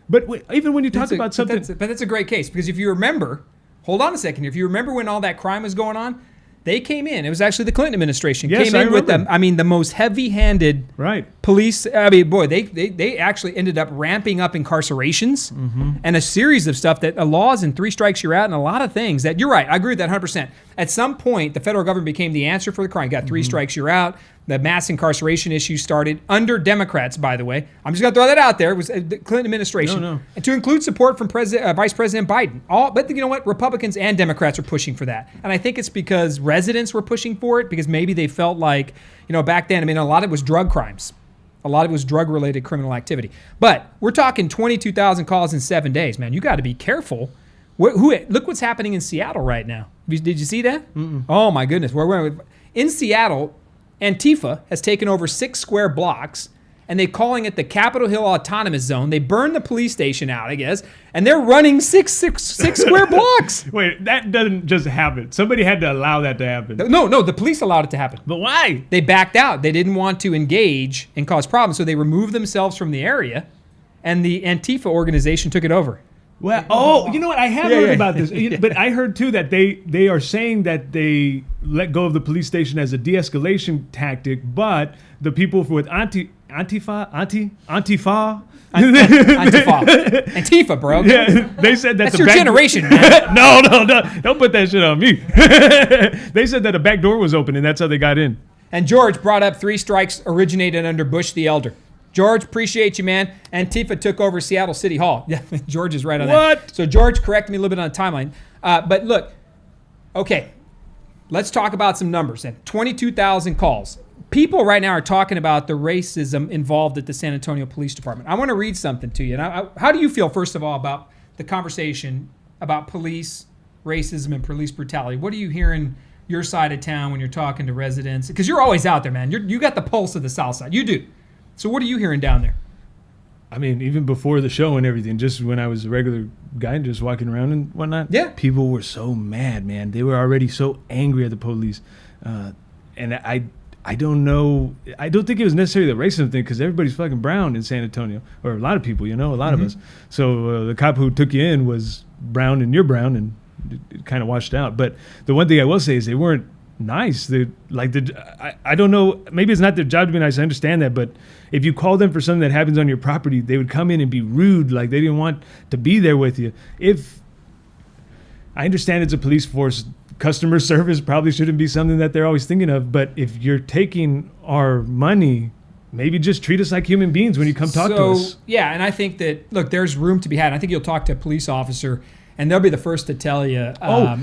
But even when you talk about something... But that's a great case because if you remember, hold on a second. If you remember when all that crime was going on, they came in. It was actually the Clinton administration Yes, came I in with them. remember. The most heavy-handed Right. police. They actually ended up ramping up incarcerations and a series of stuff that laws and 3 strikes you're out and a lot of things that you're right. I agree with that 100%. At some point, the federal government became the answer for the crime. Got 3 strikes you're out. The mass incarceration issue started under Democrats, by the way. I'm just going to throw that out there. It was the Clinton administration. No. And to include support from Vice President Biden. But you know what? Republicans and Democrats are pushing for that. And I think it's because residents were pushing for it because maybe they felt like, back then, a lot of it was drug crimes. A lot of it was drug-related criminal activity. But we're talking 22,000 calls in 7 days, man. You got to be careful. Look what's happening in Seattle right now. Did you see that? Oh, my goodness. In Seattle, Antifa has taken over 6 square blocks, and they're calling it the Capitol Hill Autonomous Zone. They burned the police station out, I guess, and they're running six square blocks. Wait, that doesn't just happen. Somebody had to allow that to happen. No, the police allowed it to happen. But why? They backed out. They didn't want to engage and cause problems, so they removed themselves from the area, and the Antifa organization took it over. Well, you know what? I have Yeah, heard yeah. about this, but I heard too that they are saying that they let go of the police station as a de-escalation tactic, but the people with Antifa, Antifa, bro. yeah, they said that That's the your back generation, man. no, don't put that shit on me. They said that a back door was open and that's how they got in. And George brought up 3 strikes originated under Bush the Elder. George, appreciate you, man. Antifa took over Seattle City Hall. Yeah, George is right on that. What? So George corrected me a little bit on the timeline. But look, okay, let's talk about some numbers then. 22,000 calls. People right now are talking about the racism involved at the San Antonio Police Department. I want to read something to you. And how do you feel, first of all, about the conversation about police racism and police brutality? What are you hearing your side of town when you're talking to residents? Because you're always out there, man. You got the pulse of the South Side. You do. So what are you hearing down there? I mean, even before the show and everything, just when I was a regular guy just walking around and whatnot, Yeah. people were so mad, man. They were already so angry at the police. And I don't know. I don't think it was necessarily the racism thing because everybody's fucking brown in San Antonio, or a lot of people, a lot of us. So the cop who took you in was brown and you're brown, and it kind of washed out. But the one thing I will say is they weren't nice. I don't know. Maybe it's not their job to be nice. I understand that, but if you call them for something that happens on your property, they would come in and be rude, like they didn't want to be there with you. If I understand it's a police force, customer service probably shouldn't be something that they're always thinking of. But if you're taking our money, maybe just treat us like human beings when you come talk to us. Yeah, and I think that, look, there's room to be had. I think you'll talk to a police officer, and they'll be the first to tell you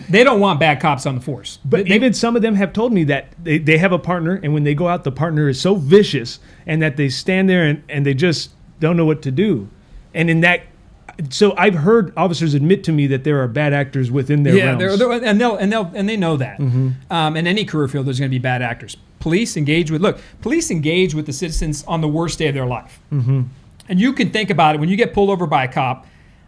they don't want bad cops on the force. But even some of them have told me that they have a partner, and when they go out, the partner is so vicious, and that they stand there and they just don't know what to do. And in that, so I've heard officers admit to me that there are bad actors within their realms. And they know that. In any career field, there's going to be bad actors. Police engage with the citizens on the worst day of their life. And you can think about it when you get pulled over by a cop.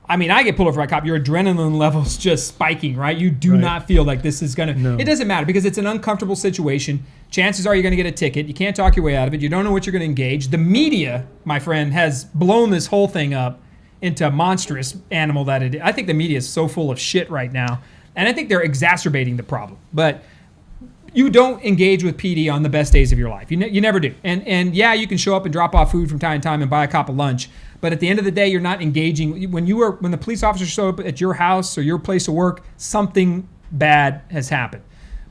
I mean, I get pulled over by a cop, your adrenaline level's just spiking, right? You do not feel like this is going to... No. It doesn't matter because it's an uncomfortable situation. Chances are you're going to get a ticket. You can't talk your way out of it. You don't know what you're going to engage. The media, my friend, has blown this whole thing up into a monstrous animal that it is. I think the media is so full of shit right now, and I think they're exacerbating the problem. But you don't engage with PD on the best days of your life. You never do. And yeah, you can show up and drop off food from time to time and buy a cop a lunch, But at the end of the day, you're not engaging. When the police officers show up at your house or your place of work, something bad has happened.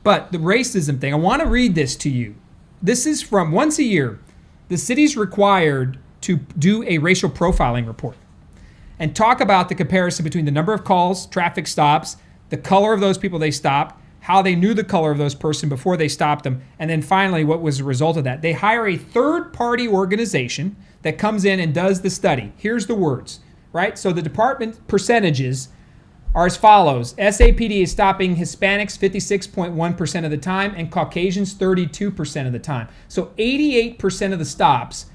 But the racism thing, I want to read this to you. This is from once a year, the city's required to do a racial profiling report and talk about the comparison between the number of calls, traffic stops, the color of those people they stopped, how they knew the color of those person before they stopped them, and then finally what was the result of that. They hire a third-party organization that comes in and does the study. Here's the words, right? So the department percentages are as follows. SAPD is stopping Hispanics 56.1% of the time and Caucasians 32% of the time. So 88% of the stops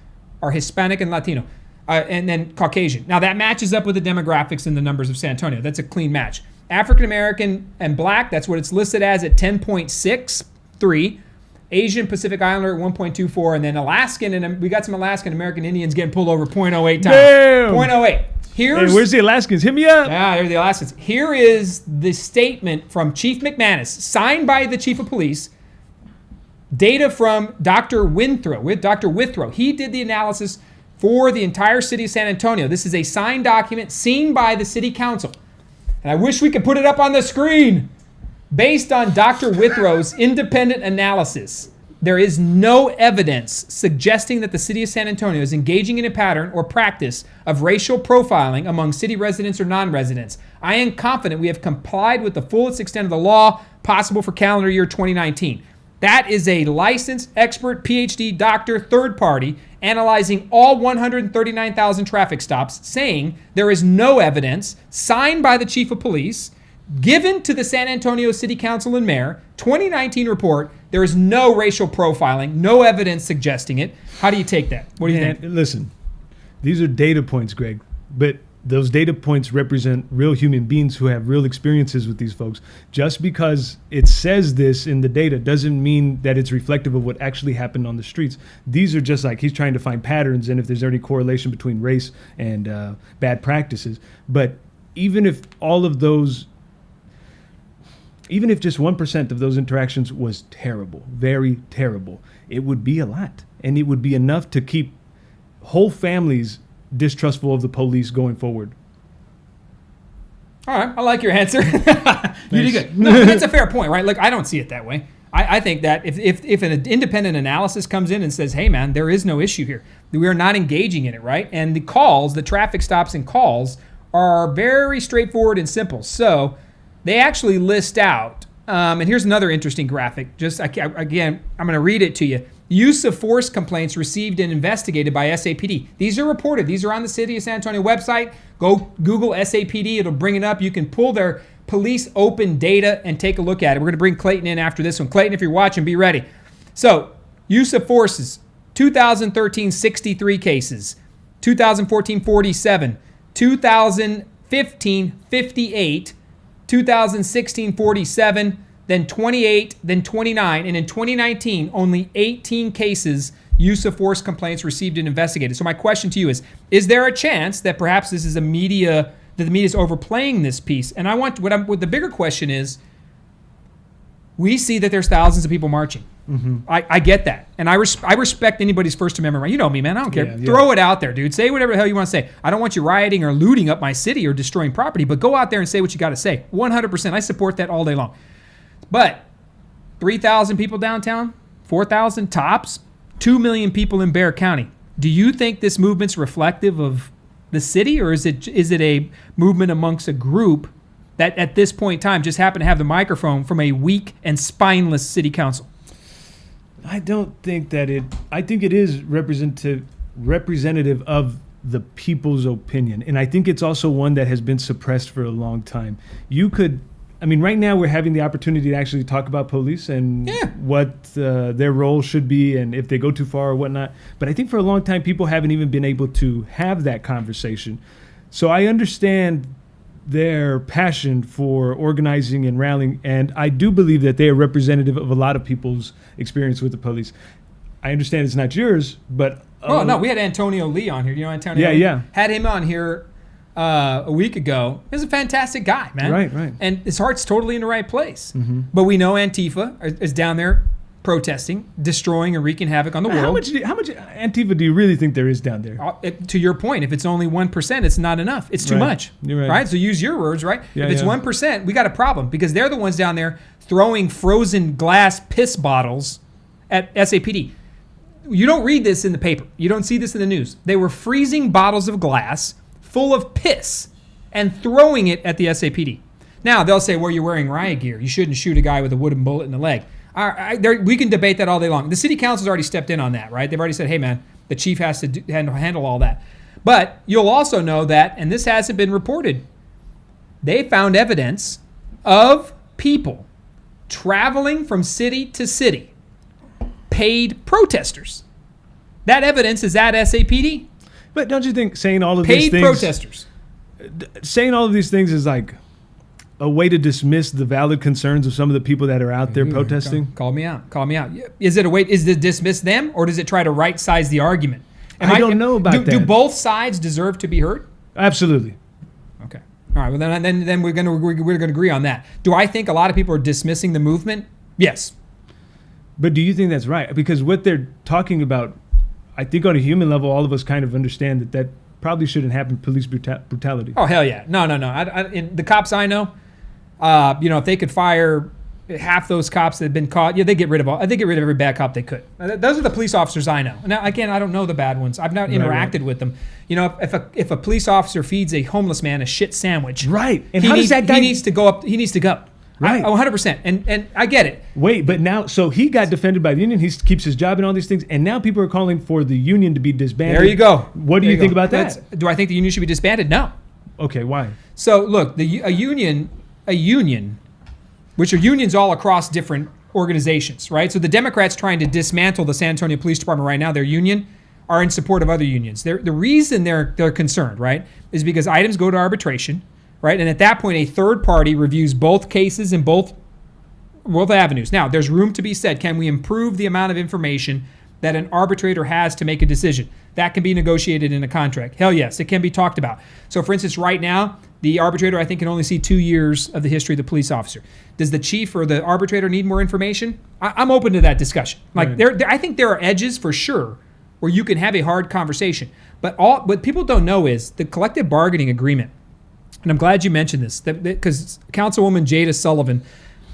are Hispanic and Latino, and then Caucasian. Now that matches up with the demographics and the numbers of San Antonio. That's a clean match. African American and Black, that's what it's listed as at 10.63. Asian Pacific Islander at 1.24, and then Alaskan, and we got some Alaskan American Indians getting pulled over 0.08 times. Damn. 0.08. Hey, where's the Alaskans? Hit me up. Yeah, they're the Alaskans. Here is the statement from Chief McManus, signed by the Chief of Police. Data from Dr. Withrow. He did the analysis for the entire city of San Antonio. This is a signed document seen by the city council. And I wish we could put it up on the screen. Based on Dr. Withrow's independent analysis, there is no evidence suggesting that the city of San Antonio is engaging in a pattern or practice of racial profiling among city residents or non-residents. I am confident we have complied with the fullest extent of the law possible for calendar year 2019. That is a licensed, expert, PhD, doctor, third party, analyzing all 139,000 traffic stops, saying there is no evidence, signed by the Chief of Police, given to the San Antonio City Council and Mayor, 2019 report, there is no racial profiling, no evidence suggesting it. How do you take that? What do you think? Listen, these are data points, Greg, but those data points represent real human beings who have real experiences with these folks. Just because it says this in the data doesn't mean that it's reflective of what actually happened on the streets. These are just like he's trying to find patterns and if there's any correlation between race and bad practices. But even if just 1% of those interactions was terrible, very terrible, it would be a lot. And it would be enough to keep whole families distrustful of the police going forward. All right, I like your answer. You did good. No, that's a fair point, right? Like, I don't see it that way. I think that if an independent analysis comes in and says, hey, man, there is no issue here, we are not engaging in it, right? And the calls, the traffic stops and calls are very straightforward and simple. So they actually list out, and here's another interesting graphic. Again, I'm going to read it to you. Use of force complaints received and investigated by SAPD. These are reported. These are on the City of San Antonio website. Go Google SAPD. It'll bring it up. You can pull their police open data and take a look at it. We're going to bring Clayton in after this one. Clayton, if you're watching, be ready. So, use of forces, 2013, 63 cases. 2014, 47. 2015, 58. 2016, 47, then 28, then 29, and in 2019, only 18 cases use of force complaints received and investigated. So my question to you is there a chance that perhaps this is that the media is overplaying this piece? And what the bigger question is, we see that there's thousands of people marching. Mm-hmm. I get that. And I respect anybody's First Amendment right. You know me, man. I don't care. Yeah. Throw it out there, dude. Say whatever the hell you want to say. I don't want you rioting or looting up my city or destroying property, but go out there and say what you got to say. 100%. I support that all day long. But 3,000 people downtown, 4,000 tops, 2 million people in Bexar County. Do you think this movement's reflective of the city, or is it a movement amongst a group that at this point in time just happen to have the microphone from a weak and spineless city council? I don't think that I think it is representative of the people's opinion. And I think it's also one that has been suppressed for a long time. Right now we're having the opportunity to actually talk about police and what their role should be and if they go too far or whatnot. But I think for a long time, people haven't even been able to have that conversation. So I understand their passion for organizing and rallying, and I do believe that they are representative of a lot of people's experience with the police. I understand it's not yours, but... no, we had Antonio Lee on here. You know Antonio Lee? Yeah. Had him on here a week ago. He's a fantastic guy, man. Right. And his heart's totally in the right place. Mm-hmm. But we know Antifa is down there protesting, destroying and wreaking havoc on the world. How much Antifa do you really think there is down there? To your point, if it's only 1%, it's not enough. It's too much. You're right. So use your words, right? Yeah, if it's 1%, we got a problem because they're the ones down there throwing frozen glass piss bottles at SAPD. You don't read this in the paper. You don't see this in the news. They were freezing bottles of glass full of piss and throwing it at the SAPD. Now, they'll say, well, you're wearing riot gear. You shouldn't shoot a guy with a wooden bullet in the leg. We can debate that all day long. The city council's already stepped in on that, right? They've already said, hey, man, the chief has to handle all that. But you'll also know that, and this hasn't been reported, they found evidence of people traveling from city to city, paid protesters. That evidence is at SAPD. But don't you think saying all of these things... Paid protesters. Saying all of these things is like a way to dismiss the valid concerns of some of the people that are out there protesting? Call me out. Is it a way? Is it dismiss them, or does it try to right size the argument? I don't know about that. Do both sides deserve to be heard? Absolutely. Okay. All right. Well, then we're gonna agree on that. Do I think a lot of people are dismissing the movement? Yes. But do you think that's right? Because what they're talking about, I think on a human level, all of us kind of understand that probably shouldn't happen. Police brutality. Oh hell yeah! No. The cops I know, if they could fire half those cops that have been caught, they get rid of every bad cop they could. Those are the police officers I know. Now again, I don't know the bad ones. I've not interacted with them. If a police officer feeds a homeless man a shit sandwich, right? And how does that guy? He needs to go up. He needs to go. Right. 100%. And I get it. Wait, but now, so he got defended by the union. He keeps his job and all these things. And now people are calling for the union to be disbanded. There you go. What do you think about that? Do I think the union should be disbanded? No. Okay, why? So look, a union, which are unions all across different organizations, right? So the Democrats trying to dismantle the San Antonio Police Department right now, their union, are in support of other unions. The reason they're concerned, right, is because items go to arbitration. Right, and at that point, a third party reviews both cases in both avenues. Now, there's room to be said. Can we improve the amount of information that an arbitrator has to make a decision? That can be negotiated in a contract. Hell yes, it can be talked about. So, for instance, right now, the arbitrator, I think, can only see 2 years of the history of the police officer. Does the chief or the arbitrator need more information? I'm open to that discussion. Like, I think there are edges for sure where you can have a hard conversation. But what people don't know is the collective bargaining agreement. And I'm glad you mentioned this because Councilwoman Jada Sullivan.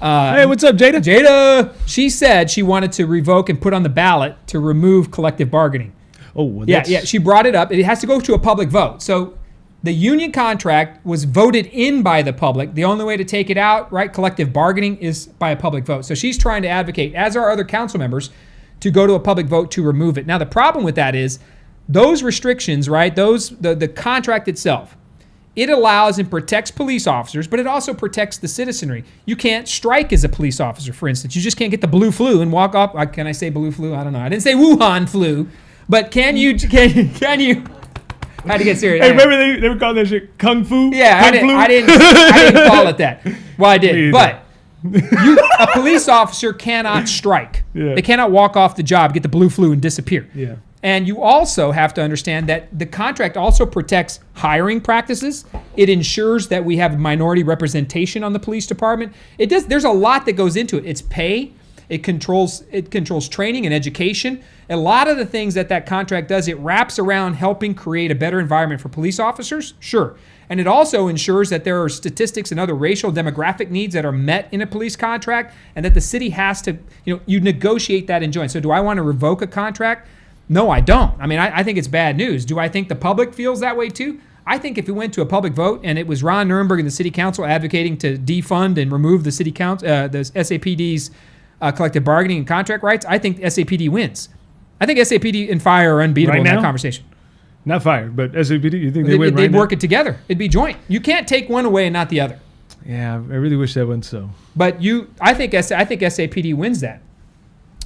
Hey, what's up, Jada? Jada, she said she wanted to revoke and put on the ballot to remove collective bargaining. Oh, well, yeah. She brought it up. It has to go to a public vote. So the union contract was voted in by the public. The only way to take it out, right, collective bargaining, is by a public vote. So she's trying to advocate, as are other council members, to go to a public vote to remove it. Now, the problem with that is those restrictions, right, the contract itself, it allows and protects police officers, but it also protects the citizenry. You can't strike as a police officer, for instance. You just can't get the blue flu and walk off. Can I say blue flu? I don't know. I didn't say Wuhan flu, but can you? I had to get serious. Hey, remember they were calling that shit Kung Fu? Yeah, I didn't call it that. Well, I did, but a police officer cannot strike. Yeah. They cannot walk off the job, get the blue flu, and disappear. Yeah. And you also have to understand that the contract also protects hiring practices. It ensures that we have minority representation on the police department. There's a lot that goes into it. It's pay. It controls training and education. A lot of the things that contract does, it wraps around helping create a better environment for police officers. Sure. And it also ensures that there are statistics and other racial demographic needs that are met in a police contract, and that the city has to, you negotiate that and join. So do I want to revoke a contract? No, I don't. I mean, I think it's bad news. Do I think the public feels that way too? I think if it went to a public vote and it was Ron Nirenberg and the city council advocating to defund and remove the city council, the SAPD's collective bargaining and contract rights, I think SAPD wins. I think SAPD and fire are unbeatable in that conversation. Not fire, but SAPD. You think they win? They'd work it together. It'd be joint. You can't take one away and not the other. Yeah, I really wish that wasn't so. But I think SAPD wins that.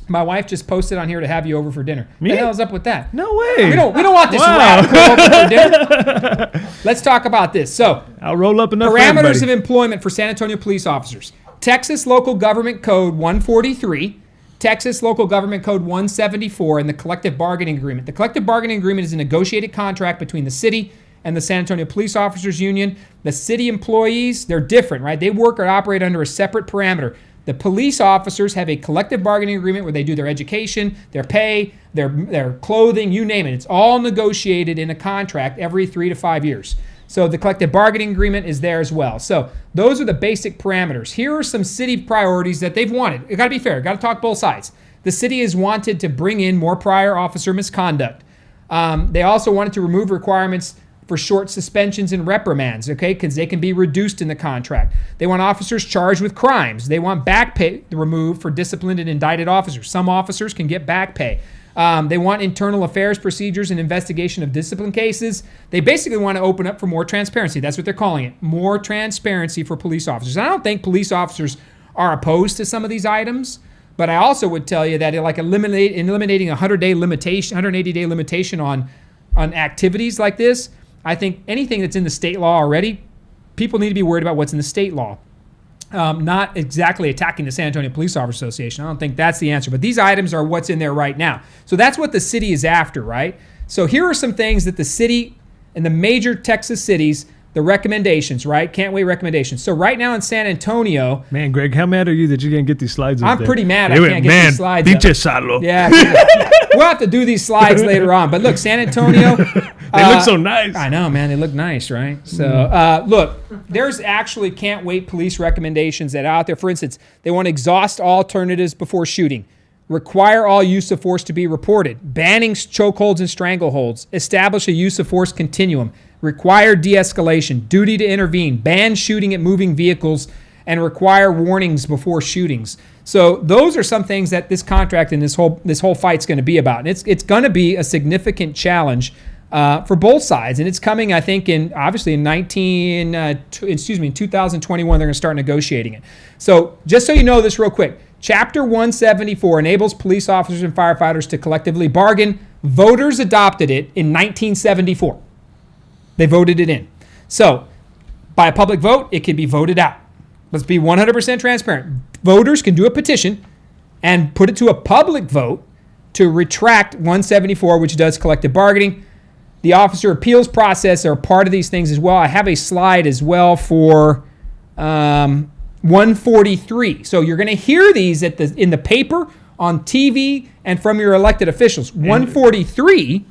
My wife just posted on here to have you over for dinner. Me? What the hell's up with that? No way. We don't want this radical over for dinner. Let's talk about this. So, I'll roll up enough. Parameters of employment for San Antonio police officers. Texas Local Government Code 143, Texas Local Government Code 174, and the collective bargaining agreement. The collective bargaining agreement is a negotiated contract between the city and the San Antonio Police Officers Union. The city employees, they're different, right? They work or operate under a separate parameter. The police officers have a collective bargaining agreement where they do their education, their pay, their clothing, you name it. It's all negotiated in a contract every 3 to 5 years. So the collective bargaining agreement is there as well. So those are the basic parameters. Here are some city priorities that they've wanted. It got to be fair. Got to talk both sides. The city has wanted to bring in more prior officer misconduct. They also wanted to remove requirements for short suspensions and reprimands, okay, because they can be reduced in the contract. They want officers charged with crimes. They want back pay removed for disciplined and indicted officers. Some officers can get back pay. They want internal affairs procedures and investigation of discipline cases. They basically want to open up for more transparency. That's what they're calling it, more transparency for police officers. I don't think police officers are opposed to some of these items, but I also would tell you that like eliminating a 180-day limitation on activities like this, I think anything that's in the state law already, people need to be worried about what's in the state law. Not exactly attacking the San Antonio Police Officers Association. I don't think that's the answer. But these items are what's in there right now. So that's what the city is after, right? So here are some things that the city and the major Texas cities, the recommendations, right? Can't wait recommendations. So right now in San Antonio. Man, Greg, how mad are you that you can't get these slides up I'm there? pretty mad I can't get these slides up. Salo. Yeah. We'll have to do these slides later on. But look, San Antonio. They look so nice. I know, man. They look nice, right? So, look, there's actually can't wait police recommendations that are out there. For instance, they want to exhaust all alternatives before shooting, require all use of force to be reported, banning chokeholds and strangleholds, establish a use of force continuum, require de-escalation, duty to intervene, ban shooting at moving vehicles, and require warnings before shootings. So those are some things that this contract and this whole fight's going to be about. And it's going to be a significant challenge for both sides, and it's coming, I think, in 2021. They're going to start negotiating it. So just so you know this real quick, Chapter 174 enables police officers and firefighters to collectively bargain. Voters adopted it in 1974. They voted it in. So by a public vote, it can be voted out. Let's be 100% transparent. Voters can do a petition and put it to a public vote to retract 174, which does collective bargaining. The officer appeals process are part of these things as well. I have a slide as well for 143. So you're going to hear these in the paper, on TV, and from your elected officials. 143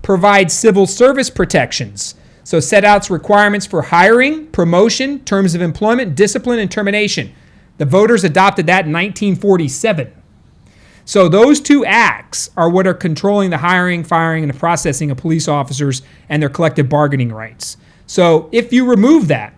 provides civil service protections. So set out requirements for hiring, promotion, terms of employment, discipline, and termination. The voters adopted that in 1947. So those two acts are what are controlling the hiring, firing, and the processing of police officers and their collective bargaining rights. So if you remove that,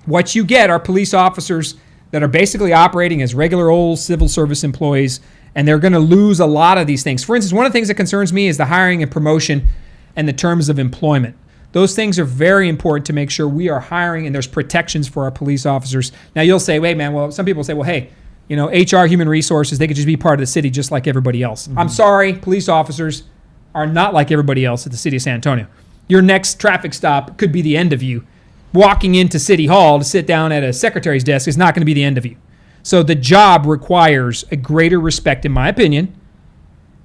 what you get are police officers that are basically operating as regular old civil service employees, and they're going to lose a lot of these things. For instance, one of the things that concerns me is the hiring and promotion and the terms of employment. Those things are very important to make sure we are hiring and there's protections for our police officers. Now you'll say, wait, man, well, some people say, well, hey, HR, human resources, they could just be part of the city just like everybody else. Mm-hmm. I'm sorry, police officers are not like everybody else at the city of San Antonio. Your next traffic stop could be the end of you. Walking into City Hall to sit down at a secretary's desk is not going to be the end of you. So the job requires a greater respect, in my opinion,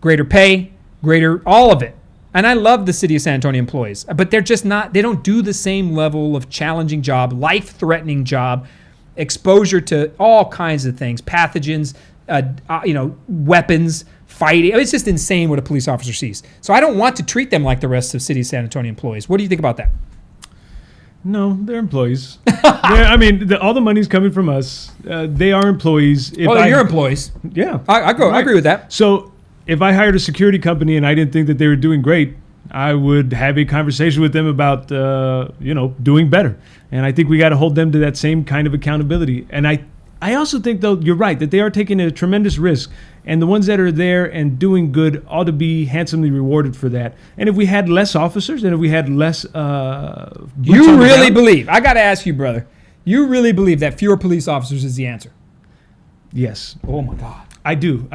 greater pay, greater all of it. And I love the city of San Antonio employees, but they're just not, they don't do the same level of challenging job, life-threatening job, exposure to all kinds of things, pathogens, weapons, fighting. It's just insane what a police officer sees. So I don't want to treat them like the rest of city of San Antonio employees. What do you think about that? No, they're employees. All the money's coming from us. They are employees. You're employees. Yeah. I agree with that. So if I hired a security company and I didn't think that they were doing great, I would have a conversation with them about, doing better. And I think we got to hold them to that same kind of accountability. And I also think, though, you're right, that they are taking a tremendous risk. And the ones that are there and doing good ought to be handsomely rewarded for that. And if we had less officers and if we had less... you really believe, I got to ask you, brother, you really believe that fewer police officers is the answer? Yes. Oh, my God. I do.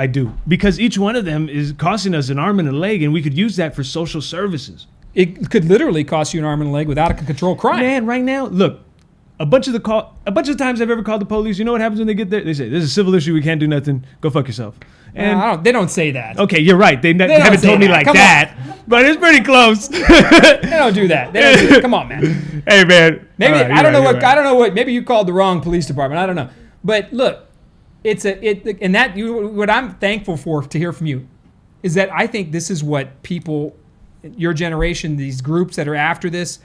Because each one of them is costing us an arm and a leg, and we could use that for social services. It could literally cost you an arm and a leg without a controlled crime. Man, right now, look, a bunch of times I've ever called the police, you know what happens when they get there? They say, "This is a civil issue. We can't do nothing. Go fuck yourself." And they don't say that. Okay, you're right. They haven't told me like that, but it's pretty close. They don't do that. Come on, man. Hey, man. Maybe I don't know what. Maybe you called the wrong police department. I don't know. But look, what I'm thankful for to hear from you is that I think this is what people, your generation, these groups that are after this,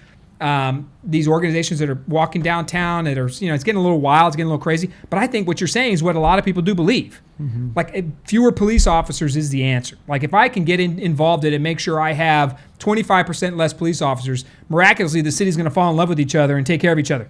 these organizations that are walking downtown that are, it's getting a little wild, it's getting a little crazy. But I think what you're saying is what a lot of people do believe. Mm-hmm. Like fewer police officers is the answer. Like if I can get involved in it and make sure I have 25% less police officers, miraculously the city's going to fall in love with each other and take care of each other.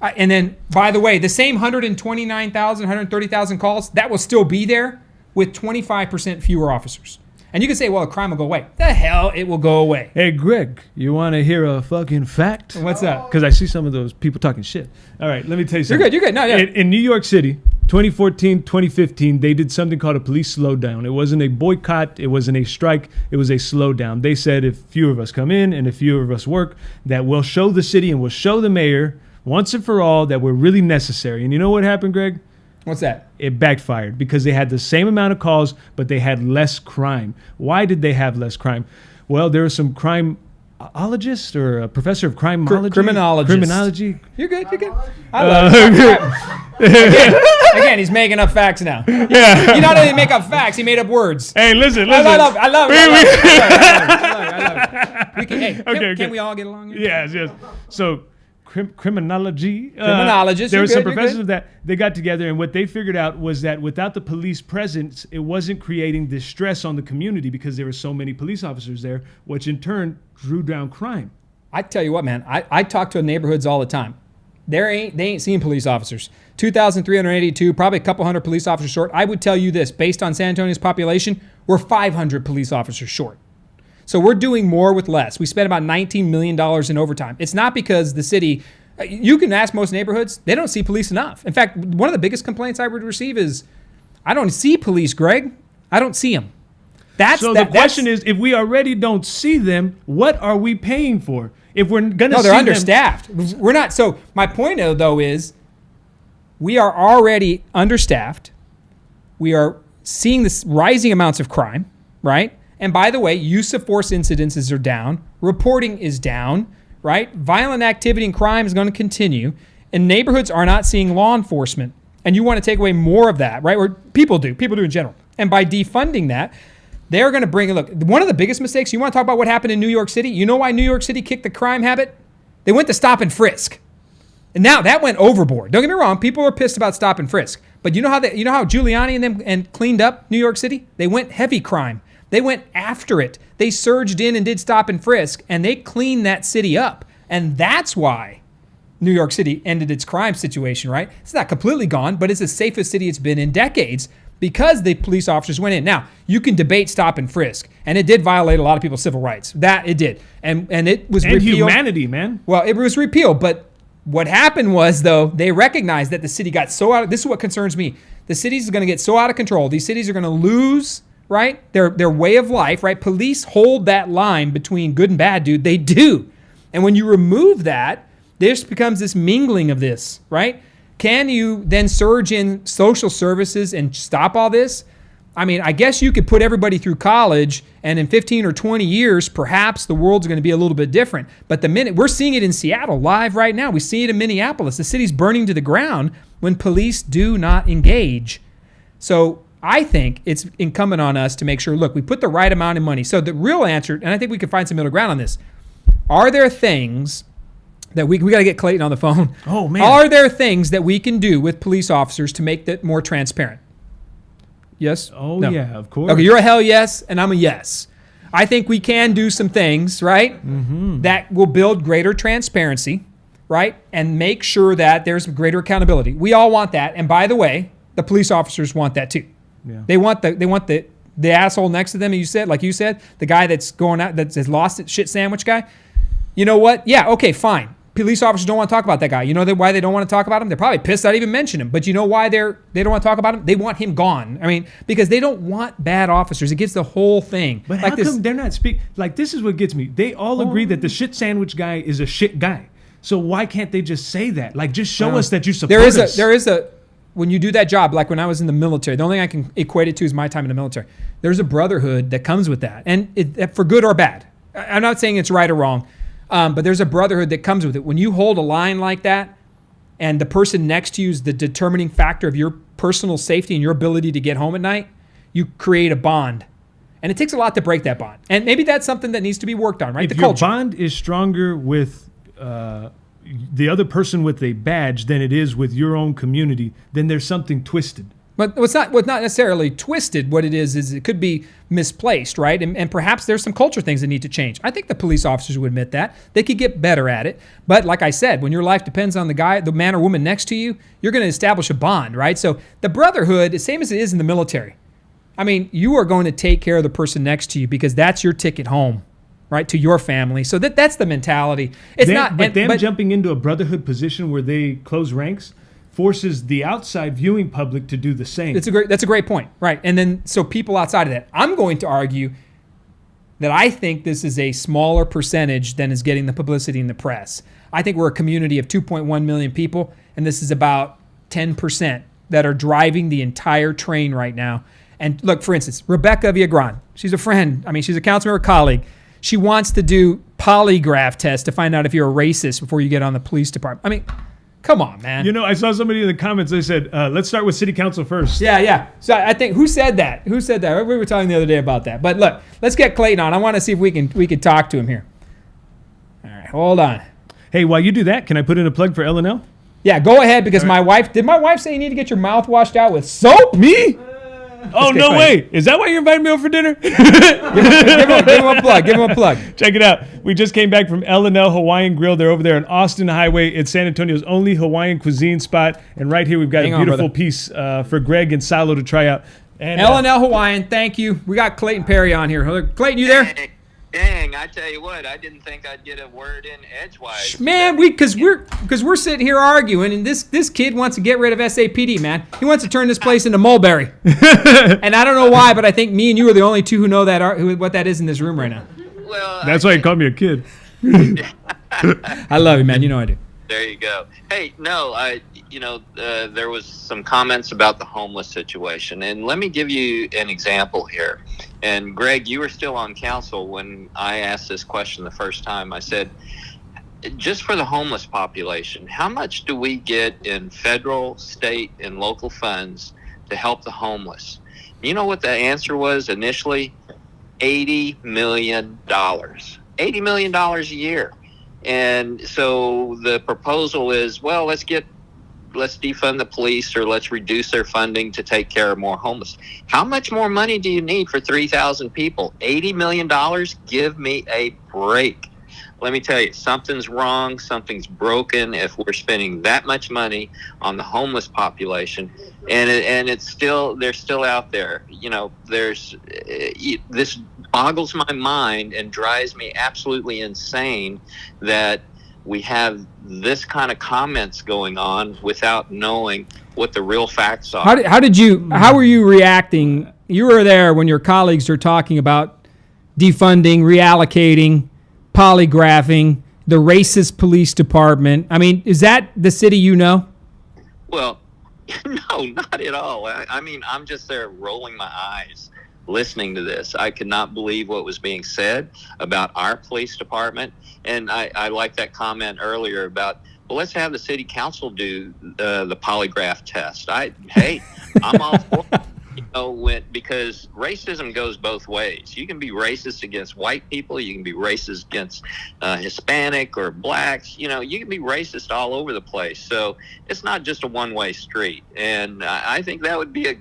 And then, by the way, the same 129,000, 130,000 calls, that will still be there with 25% fewer officers. And you can say, well, crime will go away. The hell, it will go away. Hey, Greg, you want to hear a fucking fact? What's that? Because I see some of those people talking shit. All right, let me tell you something. You're good. No, yeah. In New York City, 2014, 2015, they did something called a police slowdown. It wasn't a boycott. It wasn't a strike. It was a slowdown. They said if fewer of us come in and if fewer of us work, that we'll show the city and we'll show the mayor once and for all that we're really necessary. And you know what happened, Greg? What's that? It backfired because they had the same amount of calls, but they had less crime. Why did they have less crime? Well, there was some crimeologist or a professor of criminology. You're good. I love it. Again, he's making up facts now. Yeah. He not only make up facts, he made up words. Hey, listen. I love it. Can we all get along here? Yes. So, criminology. Criminologists. There were some professors of that. They got together, and what they figured out was that without the police presence, it wasn't creating this stress on the community because there were so many police officers there, which in turn drew down crime. I tell you what, man. I talk to neighborhoods all the time. They ain't seen police officers. 2,382, probably a couple hundred police officers short. I would tell you this, based on San Antonio's population, we're 500 police officers short. So we're doing more with less. We spent about $19 million in overtime. It's not because the city, you can ask most neighborhoods, they don't see police enough. In fact, one of the biggest complaints I would receive is, I don't see police, Greg. I don't see them. The question is, if we already don't see them, what are we paying for? If we're going to see them. No, they're understaffed. We're not. So my point, though, is we are already understaffed. We are seeing this rising amounts of crime, right? And by the way, use of force incidences are down. Reporting is down, right? Violent activity and crime is going to continue. And neighborhoods are not seeing law enforcement. And you want to take away more of that, right? Or people do in general. And by defunding that, they're going to bring, look, one of the biggest mistakes, you want to talk about what happened in New York City? You know why New York City kicked the crime habit? They went to stop and frisk. And now that went overboard. Don't get me wrong, people are pissed about stop and frisk. But you know how Giuliani and them cleaned up New York City? They went heavy crime. They went after it. They surged in and did stop and frisk, and they cleaned that city up. And that's why New York City ended its crime situation, right? It's not completely gone, but it's the safest city it's been in decades because the police officers went in. Now, you can debate stop and frisk, and it did violate a lot of people's civil rights. That it did. And it was repealed. And humanity, man. Well, it was repealed, but what happened was, though, they recognized that the city got so out of, this is what concerns me. The cities are going to get so out of control. These cities are going to lose, right, their way of life, right? Police hold that line between good and bad, dude. They do. And when you remove that, this becomes this mingling of this, right? Can you then surge in social services and stop all this? I mean, I guess you could put everybody through college, and in 15 or 20 years, perhaps the world's going to be a little bit different. But the minute we're seeing it in Seattle live right now, we see it in Minneapolis. The city's burning to the ground when police do not engage. So I think it's incumbent on us to make sure, look, we put the right amount of money. So the real answer, and I think we can find some middle ground on this, are there things that we got to get Clayton on the phone. Oh, man. Are there things that we can do with police officers to make that more transparent? Yes? Oh, no. Yeah, of course. Okay, you're a hell yes, and I'm a yes. I think we can do some things, right, that will build greater transparency, right, and make sure that there's greater accountability. We all want that, and by the way, the police officers want that too. Yeah. They want the asshole next to them, and you said, the guy that's going out, that's lost it, shit sandwich guy. You know what? Yeah, okay, fine. Police officers don't want to talk about that guy. You know why they don't want to talk about him? They're probably pissed I even mentioned him. But you know why they don't want to talk about him? They want him gone. I mean, because they don't want bad officers. It gets the whole thing. But like how come they're not speaking? Like, this is what gets me. They all agree that the shit sandwich guy is a shit guy. So why can't they just say that? Like, just show us that you support us. There is a, when you do that job, like when I was in the military, the only thing I can equate it to is my time in the military. There's a brotherhood that comes with that. And for good or bad. I'm not saying it's right or wrong. But there's a brotherhood that comes with it. When you hold a line like that and the person next to you is the determining factor of your personal safety and your ability to get home at night, you create a bond. And it takes a lot to break that bond. And maybe that's something that needs to be worked on, right? If the your culture. bond is stronger with the other person with a badge than it is with your own community, then there's something twisted. But what's not necessarily twisted. What it is it could be misplaced, right? And perhaps there's some culture things that need to change. I think the police officers would admit that. They could get better at it. But like I said, when your life depends on the man or woman next to you, you're going to establish a bond, right? So the brotherhood is same as it is in the military. I mean, you are going to take care of the person next to you because that's your ticket home, right, to your family. So that's the mentality. It's not. But them jumping into a brotherhood position where they close ranks forces the outside viewing public to do the same. That's a great point, right? And then so people outside of that, I'm going to argue that I think this is a smaller percentage than is getting the publicity in the press. I think we're a community of 2.1 million people, and this is about 10% that are driving the entire train right now. And look, for instance, Rebecca Villagran, she's a friend. I mean, she's a council member, colleague. She wants to do polygraph tests to find out if you're a racist before you get on the police department. I mean, come on, man. You know, I saw somebody in the comments, they said, let's start with city council first. Yeah. So I think, who said that? We were talking the other day about that. But look, let's get Clayton on. I want to see if we can talk to him here. All right, hold on. Hey, while you do that, can I put in a plug for L&L? Yeah, go ahead, because my wife said you need to get your mouth washed out with soap? Me? Oh, no way. Is that why you invited me over for dinner? Give him a plug. Give him a plug. Check it out. We just came back from L&L Hawaiian Grill. They're over there on Austin Highway. It's San Antonio's only Hawaiian cuisine spot. And right here, we've got a beautiful piece for Greg and Silo to try out. And L&L Hawaiian, thank you. We got Clayton Perry on here. Clayton, you there? Dang, I tell you what, I didn't think I'd get a word in edgewise. Man, because we're sitting here arguing, and this kid wants to get rid of SAPD, man. He wants to turn this place into Mulberry. And I don't know why, but I think me and you are the only two who know what that is in this room right now. Well, that's why you called me a kid. I love you, man. You know I do. There you go. Hey, no, there was some comments about the homeless situation, and let me give you an example here. And Greg, you were still on council when I asked this question the first time. I said, just for the homeless population, how much do we get in federal, state, and local funds to help the homeless? You know what the answer was initially? $80 million. $80 million a year. And so the proposal is, well, let's defund the police, or let's reduce their funding to take care of more homeless. How much more money do you need for 3,000 people? $80 million? Give me a break. Let me tell you, something's wrong, something's broken if we're spending that much money on the homeless population. And they're still out there. You know, this boggles my mind and drives me absolutely insane that we have this kind of comments going on without knowing what the real facts are. How were you reacting? You were there when your colleagues are talking about defunding, reallocating, polygraphing, the racist police department. I mean, is that the city you know? Well, no, not at all. I mean, I'm just there rolling my eyes listening to this. I could not believe what was being said about our police department. And I like that comment earlier about, well, let's have the city council do the polygraph test. I'm all for it. Because racism goes both ways. You can be racist against white people. You can be racist against Hispanic or blacks. You can be racist all over the place. So it's not just a one-way street. And I think that would be a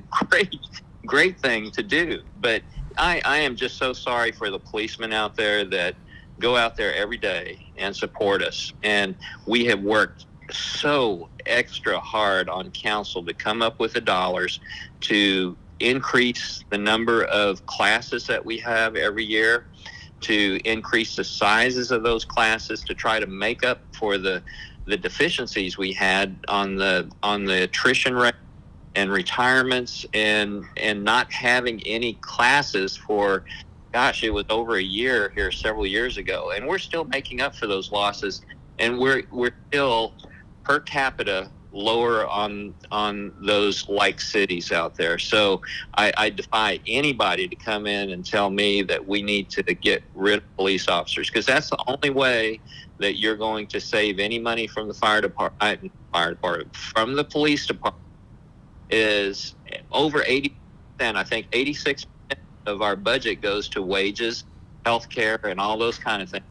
great thing to do. But I am just so sorry for the policemen out there that go out there every day and support us. And we have worked so extra hard on council to come up with the dollars to increase the number of classes that we have every year, to increase the sizes of those classes, to try to make up for the deficiencies we had on the attrition rate and retirements, and not having any classes for, gosh, it was over a year here several years ago, and we're still making up for those losses, and we're still per capita lower on those like cities out there. So I defy anybody to come in and tell me that we need to get rid of police officers, because that's the only way that you're going to save any money from the fire department, from the police department, is over 80%. I think 86% of our budget goes to wages, healthcare, and all those kind of things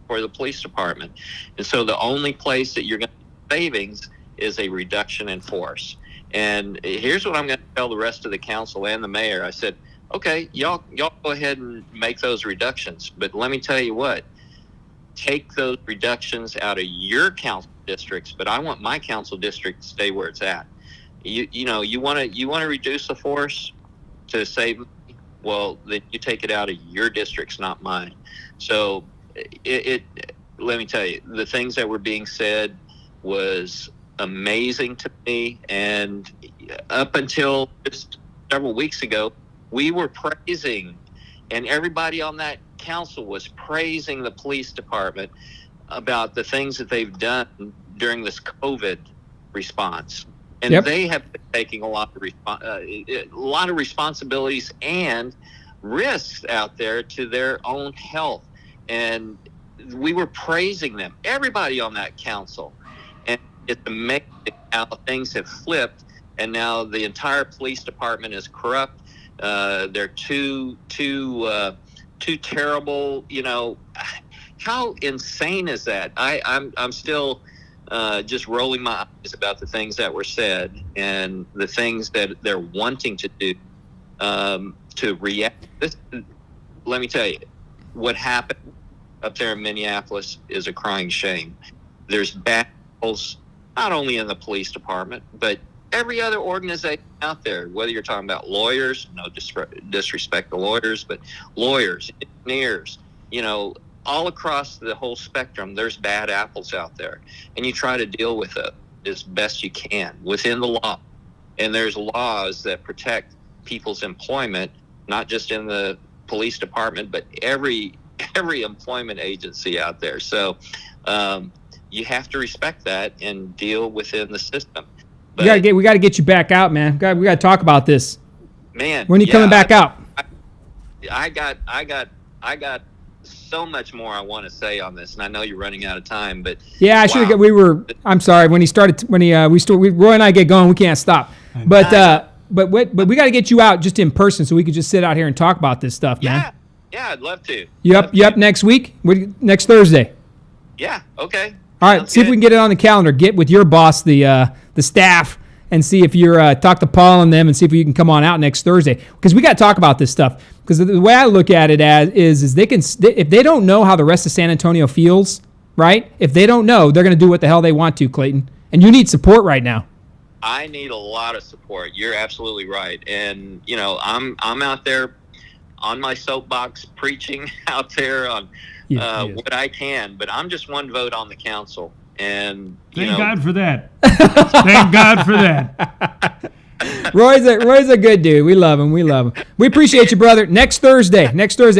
for the police department. And so the only place that you're going to get savings is a reduction in force. And here's what I'm going to tell the rest of the council and the mayor. I said, okay, y'all go ahead and make those reductions. But let me tell you what, take those reductions out of your council districts, but I want my council district to stay where it's at. You want to reduce the force to save money? Well, then you take it out of your districts, not mine. So let me tell you, the things that were being said was amazing to me. And up until just several weeks ago, we were praising, and everybody on that council was praising the police department about the things that they've done during this COVID response. And they have been taking a lot of responsibilities and risks out there to their own health. And we were praising them, everybody on that council. And it's amazing how things have flipped, and now the entire police department is corrupt. They're too terrible. How insane is that? I'm still just rolling my eyes about the things that were said and the things that they're wanting to do to react. Let me tell you, what happened up there in Minneapolis is a crying shame. There's battles not only in the police department, but every other organization out there, whether you're talking about lawyers, no disrespect to lawyers, but lawyers, engineers, all across the whole spectrum, there's bad apples out there. And you try to deal with it as best you can within the law. And there's laws that protect people's employment, not just in the police department, but every employment agency out there. So you have to respect that and deal within the system. But we got to get you back out, man. We got to talk about this. Man, when are you coming back out? I got so much more I want to say on this, and I know you're running out of time, but yeah, I should have. I'm sorry. When Roy and I get going, we can't stop. But we got to get you out just in person so we could just sit out here and talk about this stuff, man. Yeah, I'd love to. You up next week? Next Thursday? Yeah. Okay. All right. See if we can get it on the calendar. Get with your boss, the staff, and see if you're talk to Paul and them, and see if you can come on out next Thursday, because we got to talk about this stuff. Because the way I look at it is they can, if they don't know how the rest of San Antonio feels, right? If they don't know, they're going to do what the hell they want to, Clayton. And you need support right now. I need a lot of support. You're absolutely right. And I'm out there on my soapbox preaching out there on what I can, but I'm just one vote on the council. And thank God for that. Thank God for that. Roy's a good dude. We love him. We appreciate you, brother. Next Thursday,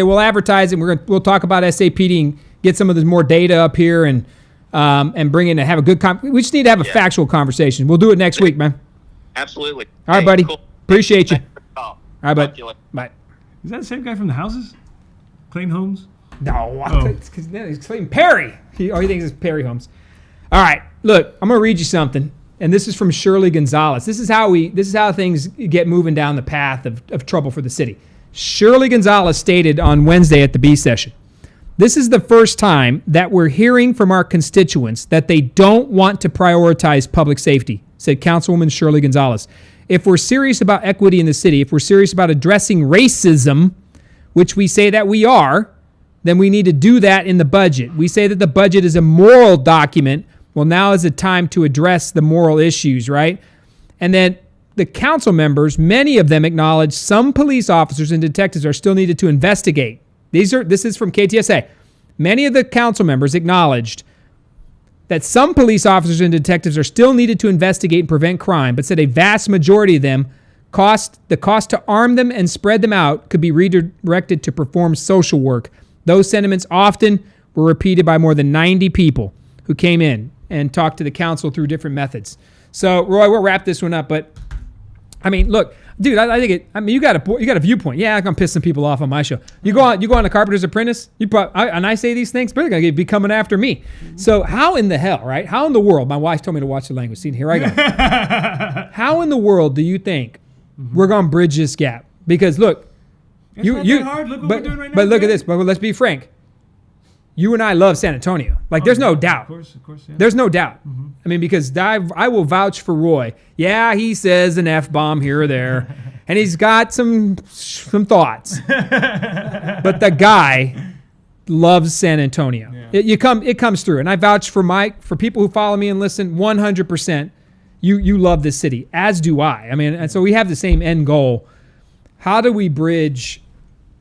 we'll advertise it. We'll talk about SAPD and get some of the more data up here and bring in and have a good we just need to have a factual conversation. We'll do it next week, man. Absolutely. All right, buddy. Cool. Appreciate you. All right, bud. Bye. Is that the same guy from the houses? Clayton Holmes? No, it's Clayton Perry. He thinks it's Perry Holmes. All right, look, I'm gonna read you something, and this is from Shirley Gonzalez. This is how things get moving down the path of trouble for the city. Shirley Gonzalez stated on Wednesday at the B session, "This is the first time that we're hearing from our constituents that they don't want to prioritize public safety," said Councilwoman Shirley Gonzalez. "If we're serious about equity in the city, if we're serious about addressing racism, which we say that we are, then we need to do that in the budget. We say that the budget is a moral document. Well, now is the time to address the moral issues, right?" And then the council members, many of them acknowledge some police officers and detectives are still needed to investigate. This is from KTSA. Many of the council members acknowledged that some police officers and detectives are still needed to investigate and prevent crime, but said a vast majority of them, the cost to arm them and spread them out could be redirected to perform social work. Those sentiments often were repeated by more than 90 people who came in and talked to the council through different methods. So, Roy, we'll wrap this one up. But, I mean, look, dude, I think you got a viewpoint. Yeah, I'm going to piss some people off on my show. You go on The Carpenter's Apprentice, and I say these things, they're going to be coming after me. So how in the hell, right? How in the world? My wife told me to watch the language. See, here I go. How in the world do you think we're going to bridge this gap? Because look, It's not that hard. Look what we're doing right now. But look at Greg. this. But let's be frank. You and I love San Antonio. Like, there's no doubt. Of course, yeah. There's no doubt. I mean, because I will vouch for Roy. Yeah, he says an F-bomb here or there, and he's got some thoughts. But the guy loves San Antonio. Yeah. It comes through. And I vouch for Mike, for people who follow me and listen, 100%. You love this city, as do I. I mean, and so we have the same end goal. How do we bridge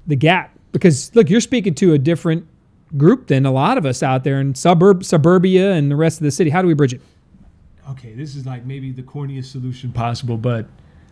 the gap? Because, look, you're speaking to a different group than a lot of us out there in suburbia and the rest of the city. How do we bridge it? Okay, this is like maybe the corniest solution possible, but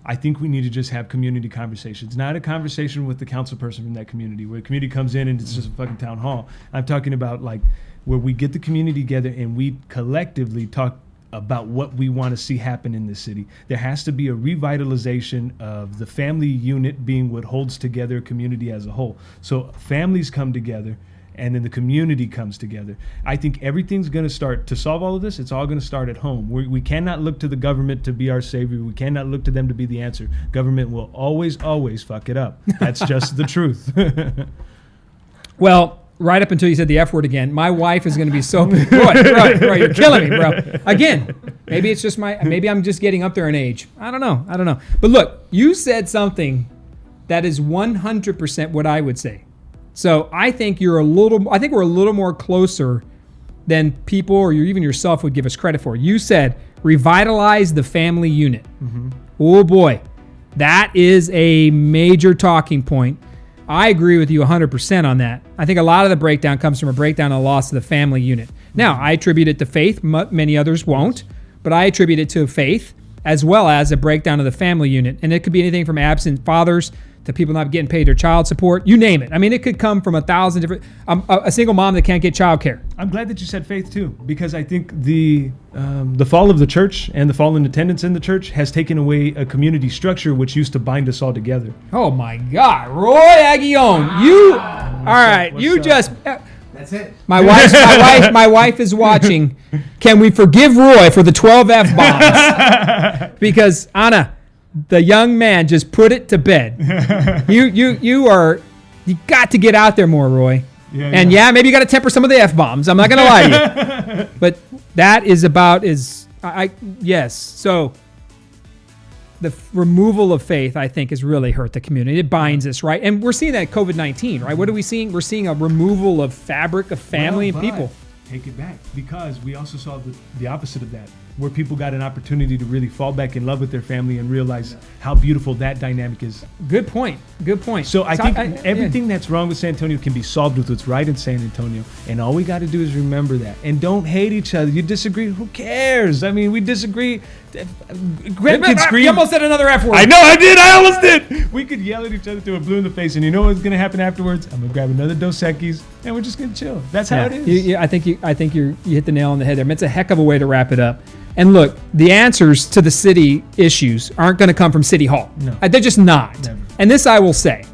I think we need to just have community conversations. Not a conversation with the council person from that community where the community comes in and it's just a fucking town hall. I'm talking about like where we get the community together and we collectively talk about what we want to see happen in the city. There has to be a revitalization of the family unit being what holds together a community as a whole. So families come together and then the community comes together. I think everything's going to start, to solve all of this, it's all going to start at home. We cannot look to the government to be our savior. We cannot look to them to be the answer. Government will always fuck it up. That's just the truth. Well, right up until you said the F word again, my wife is going to be so Roy, you're killing me, bro. Again, maybe it's just maybe I'm just getting up there in age. I don't know. But look, you said something that is 100% what I would say. So I think we're a little more closer than people or even yourself would give us credit for. You said revitalize the family unit. Oh boy, that is a major talking point. I agree with you 100% on that. I think a lot of the breakdown comes from a breakdown of the loss of the family unit. Now, I attribute it to faith. Many others won't, but I attribute it to faith as well as a breakdown of the family unit. And it could be anything from absent fathers to people not getting paid their child support. You name it. I mean, it could come from 1,000 different... a single mom that can't get child care. I'm glad that you said faith too, because I think the fall of the church and the fall in attendance in the church has taken away a community structure which used to bind us all together. Oh my God, Roy Aguillon, you... all right, you just... That's it. My wife is watching. Can we forgive Roy for the 12 F-bombs? Because, Anna, the young man just put it to bed. You got to get out there more, Roy. Yeah, maybe you got to temper some of the F-bombs. I'm not going to lie to you. But that is about yes. So the removal of faith, I think, has really hurt the community. It binds us, right? And we're seeing that COVID-19, right? What are we seeing? We're seeing a removal of fabric of family and people. Take it back, because we also saw the opposite of that, where people got an opportunity to really fall back in love with their family and realize how beautiful that dynamic is. Good point. So I think everything that's wrong with San Antonio can be solved with what's right in San Antonio. And all we got to do is remember that. And don't hate each other. You disagree, who cares? I mean, we disagree. Greg could scream. You almost said another F word. I know I did. I almost did. We could yell at each other till we're blue in the face. And you know what's going to happen afterwards? I'm going to grab another Dos Equis and we're just going to chill. That's how it is. I think you hit the nail on the head there. I mean, it's a heck of a way to wrap it up. And look, the answers to the city issues aren't going to come from City Hall. No. They're just not. Never. And this I will say.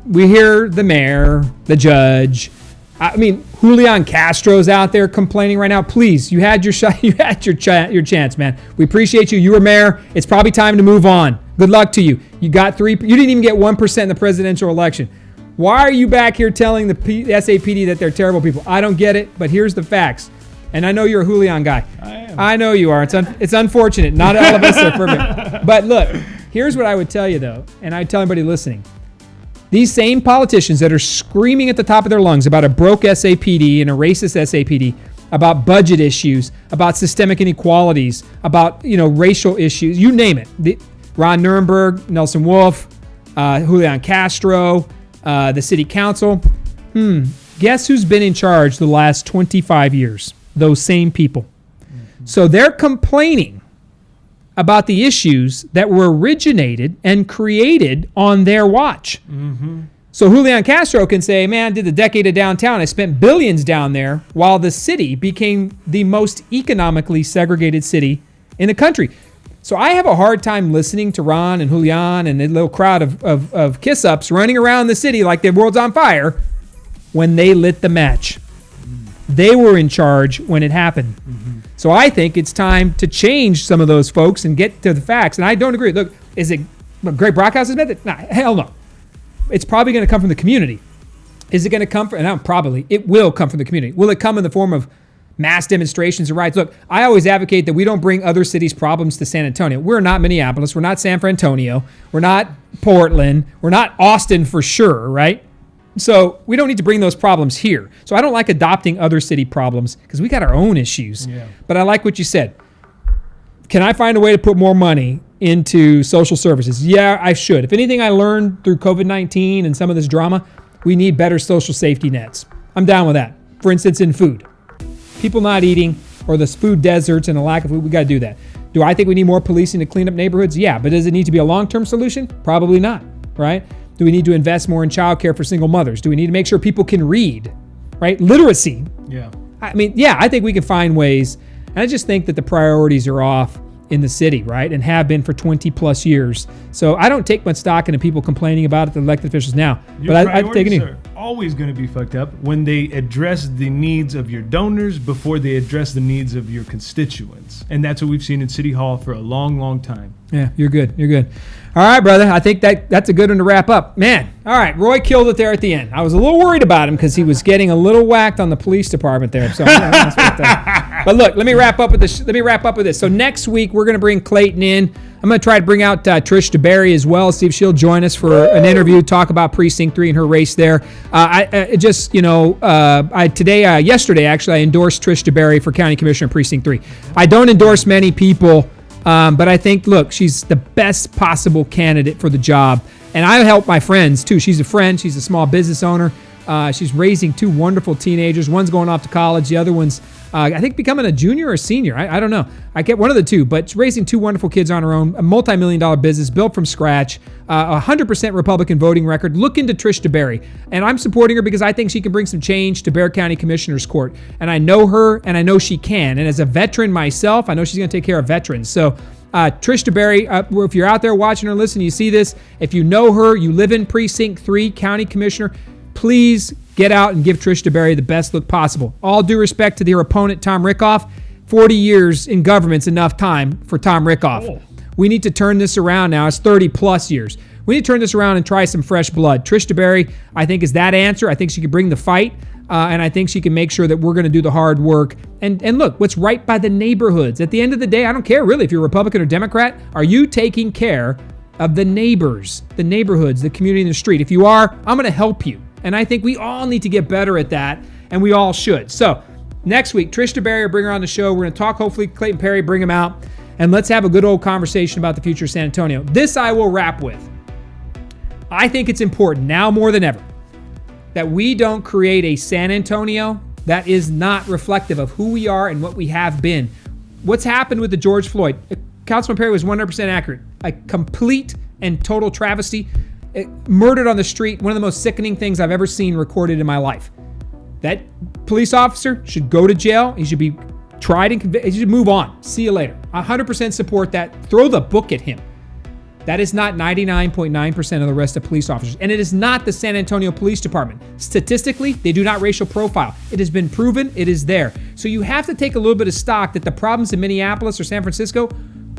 We hear the mayor, the judge. I mean, Julian Castro's out there complaining right now. Please, you had your shot. You had your chance, man. We appreciate you. You were mayor. It's probably time to move on. Good luck to you. You got 3. You didn't even get 1% in the presidential election. Why are you back here telling the SAPD that they're terrible people? I don't get it, but here's the facts. And I know you're a Julian guy. I am. I know you are. It's unfortunate. Not all of us are perfect. But look, here's what I would tell you, though, and I tell anybody listening. These same politicians that are screaming at the top of their lungs about a broke SAPD and a racist SAPD, about budget issues, about systemic inequalities, about racial issues, you name it. Ron Nirenberg, Nelson Wolff, Julian Castro, the city council. Guess who's been in charge the last 25 years? Those same people. So they're complaining about the issues that were originated and created on their watch. So Julian Castro can say, man, I did the decade of downtown. I spent billions down there while the city became the most economically segregated city in the country. So I have a hard time listening to Ron and Julian and the little crowd of kiss-ups running around the city like the world's on fire when they lit the match. They were in charge when it happened. So I think it's time to change some of those folks and get to the facts. And I don't agree. Look, is it Greg BrockCast has meant it? Nah, hell no. It's probably going to come from the community. Is it going to come from, and probably, it will come from the community. Will it come in the form of mass demonstrations and riots? Look, I always advocate that we don't bring other cities' problems to San Antonio. We're not Minneapolis. We're not San Francisco. We're not Portland. We're not Austin for sure, right? So we don't need to bring those problems here. So I don't like adopting other city problems because we got our own issues. Yeah. But I like what you said. Can I find a way to put more money into social services? Yeah, I should. If anything I learned through COVID-19 and some of this drama, we need better social safety nets. I'm down with that. For instance, in food. People not eating or the food deserts and the lack of food, we got to do that. Do I think we need more policing to clean up neighborhoods? Yeah, but does it need to be a long-term solution? Probably not, right? Do we need to invest more in childcare for single mothers? Do we need to make sure people can read, right? Literacy. Yeah. I mean, yeah, I think we can find ways. And I just think that the priorities are off in the city, right? And have been for 20 plus years. So I don't take much stock into people complaining about it, the elected officials now. Your But I take it in. are always going to be fucked up when they address the needs of your donors before they address the needs of your constituents. And that's what we've seen in City Hall for a long, long time. Yeah, you're good. You're good. All right, brother. I think that's a good one to wrap up. Man, all right. Roy killed it there at the end. I was a little worried about him because he was getting a little whacked on the police department there. So, but look, let me wrap up with this. So next week we're going to bring Clayton in. I'm going to try to bring out Trish DeBerry as well. See if she'll join us for an interview, talk about Precinct 3 and her race there. Yesterday actually, I endorsed Trish DeBerry for County Commissioner Precinct 3. I don't endorse many people. But I think, look, she's the best possible candidate for the job. And I help my friends, too. She's a friend. She's a small business owner. She's raising two wonderful teenagers. One's going off to college. The other one's, I think, becoming a junior or senior. I don't know. I get one of the two. But she's raising two wonderful kids on her own. A multi-million-dollar business built from scratch. 100% Republican voting record. Look into Trish DeBerry. And I'm supporting her because I think she can bring some change to Bexar County Commissioner's Court. And I know her, and I know she can. And as a veteran myself, I know she's going to take care of veterans. So Trish DeBerry, if you're out there watching or listening, you see this. If you know her, you live in Precinct 3, County Commissioner, please get out and give Trish DeBerry the best look possible. All due respect to their opponent, Tom Rickoff. 40 years in government's enough time for Tom Rickoff. Oh. We need to turn this around now. It's 30 plus years. We need to turn this around and try some fresh blood. Trish DeBerry, I think, is that answer. I think she can bring the fight. And I think she can make sure that we're going to do the hard work. And look, what's right by the neighborhoods. At the end of the day, I don't care really if you're Republican or Democrat. Are you taking care of the neighbors, the neighborhoods, the community in the street? If you are, I'm going to help you. And I think we all need to get better at that, and we all should. So next week, Trish DeBerry will bring her on the show. We're going to talk, hopefully, Clayton Perry, bring him out, and let's have a good old conversation about the future of San Antonio. This I will wrap with. I think it's important now more than ever that we don't create a San Antonio that is not reflective of who we are and what we have been. What's happened with the George Floyd? Councilman Perry was 100% accurate. A complete and total travesty. Murdered on the street, one of the most sickening things I've ever seen recorded in my life. That police officer should go to jail. He should be tried and convicted. He should move on. See you later. 100% support that. Throw the book at him. That is not 99.9% of the rest of police officers. And it is not the San Antonio Police Department. Statistically, they do not racial profile. It has been proven. It is there. So you have to take a little bit of stock that the problems in Minneapolis or San Francisco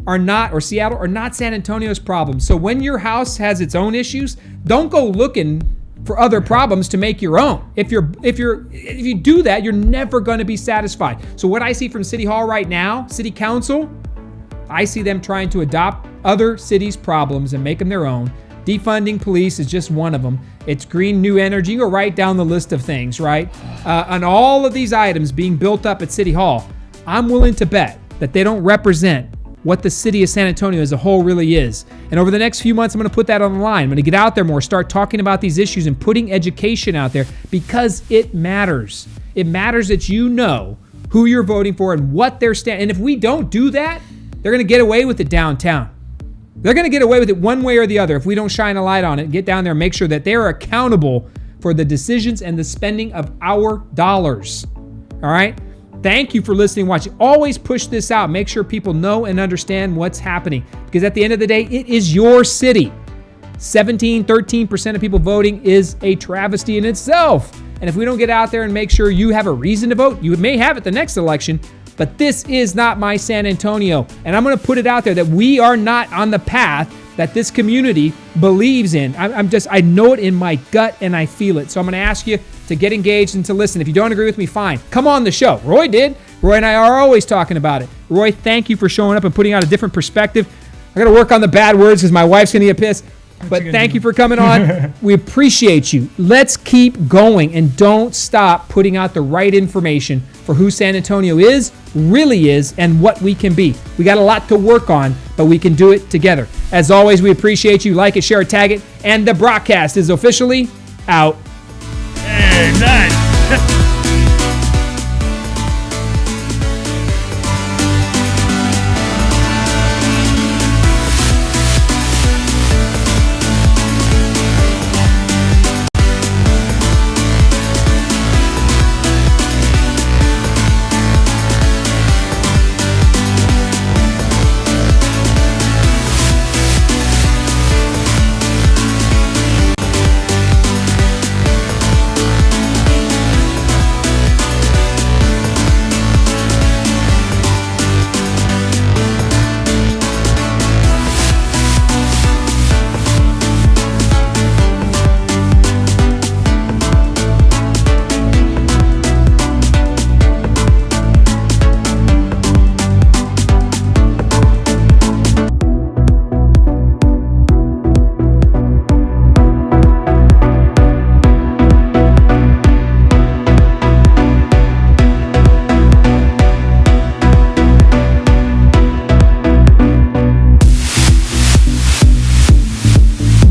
are not, or Seattle, are not San Antonio's problems. So when your house has its own issues, don't go looking for other problems to make your own. If you do that, you're never going to be satisfied. So what I see from City Hall right now, City Council, I see them trying to adopt other cities' problems and make them their own. Defunding police is just one of them. It's green new energy. You go right down the list of things, right? On all of these items being built up at City Hall, I'm willing to bet that they don't represent what the city of San Antonio as a whole really is. And over the next few months, I'm going to put that on the line. I'm going to get out there more, start talking about these issues and putting education out there because it matters. It matters that you know who you're voting for and what they're standing. And if we don't do that, they're going to get away with it downtown. They're going to get away with it one way or the other if we don't shine a light on it, get down there and make sure that they're accountable for the decisions and the spending of our dollars. All right? Thank you for listening and watching. Always push this out. Make sure people know and understand what's happening. Because at the end of the day, it is your city. 13% of people voting is a travesty in itself. And if we don't get out there and make sure you have a reason to vote, you may have it the next election, but this is not my San Antonio. And I'm going to put it out there that we are not on the path that this community believes in. I know it in my gut and I feel it. So I'm going to ask you to get engaged and to listen. If you don't agree with me, fine. Come on the show. Roy did. Roy and I are always talking about it. Roy, thank you for showing up and putting out a different perspective. I got to work on the bad words because my wife's going to get pissed. But thank you for coming on. We appreciate you. Let's keep going and don't stop putting out the right information for who San Antonio is, really is, and what we can be. We got a lot to work on, but we can do it together. As always, we appreciate you. Like it, share it, tag it, and the BrockCast is officially out. Hey, nice.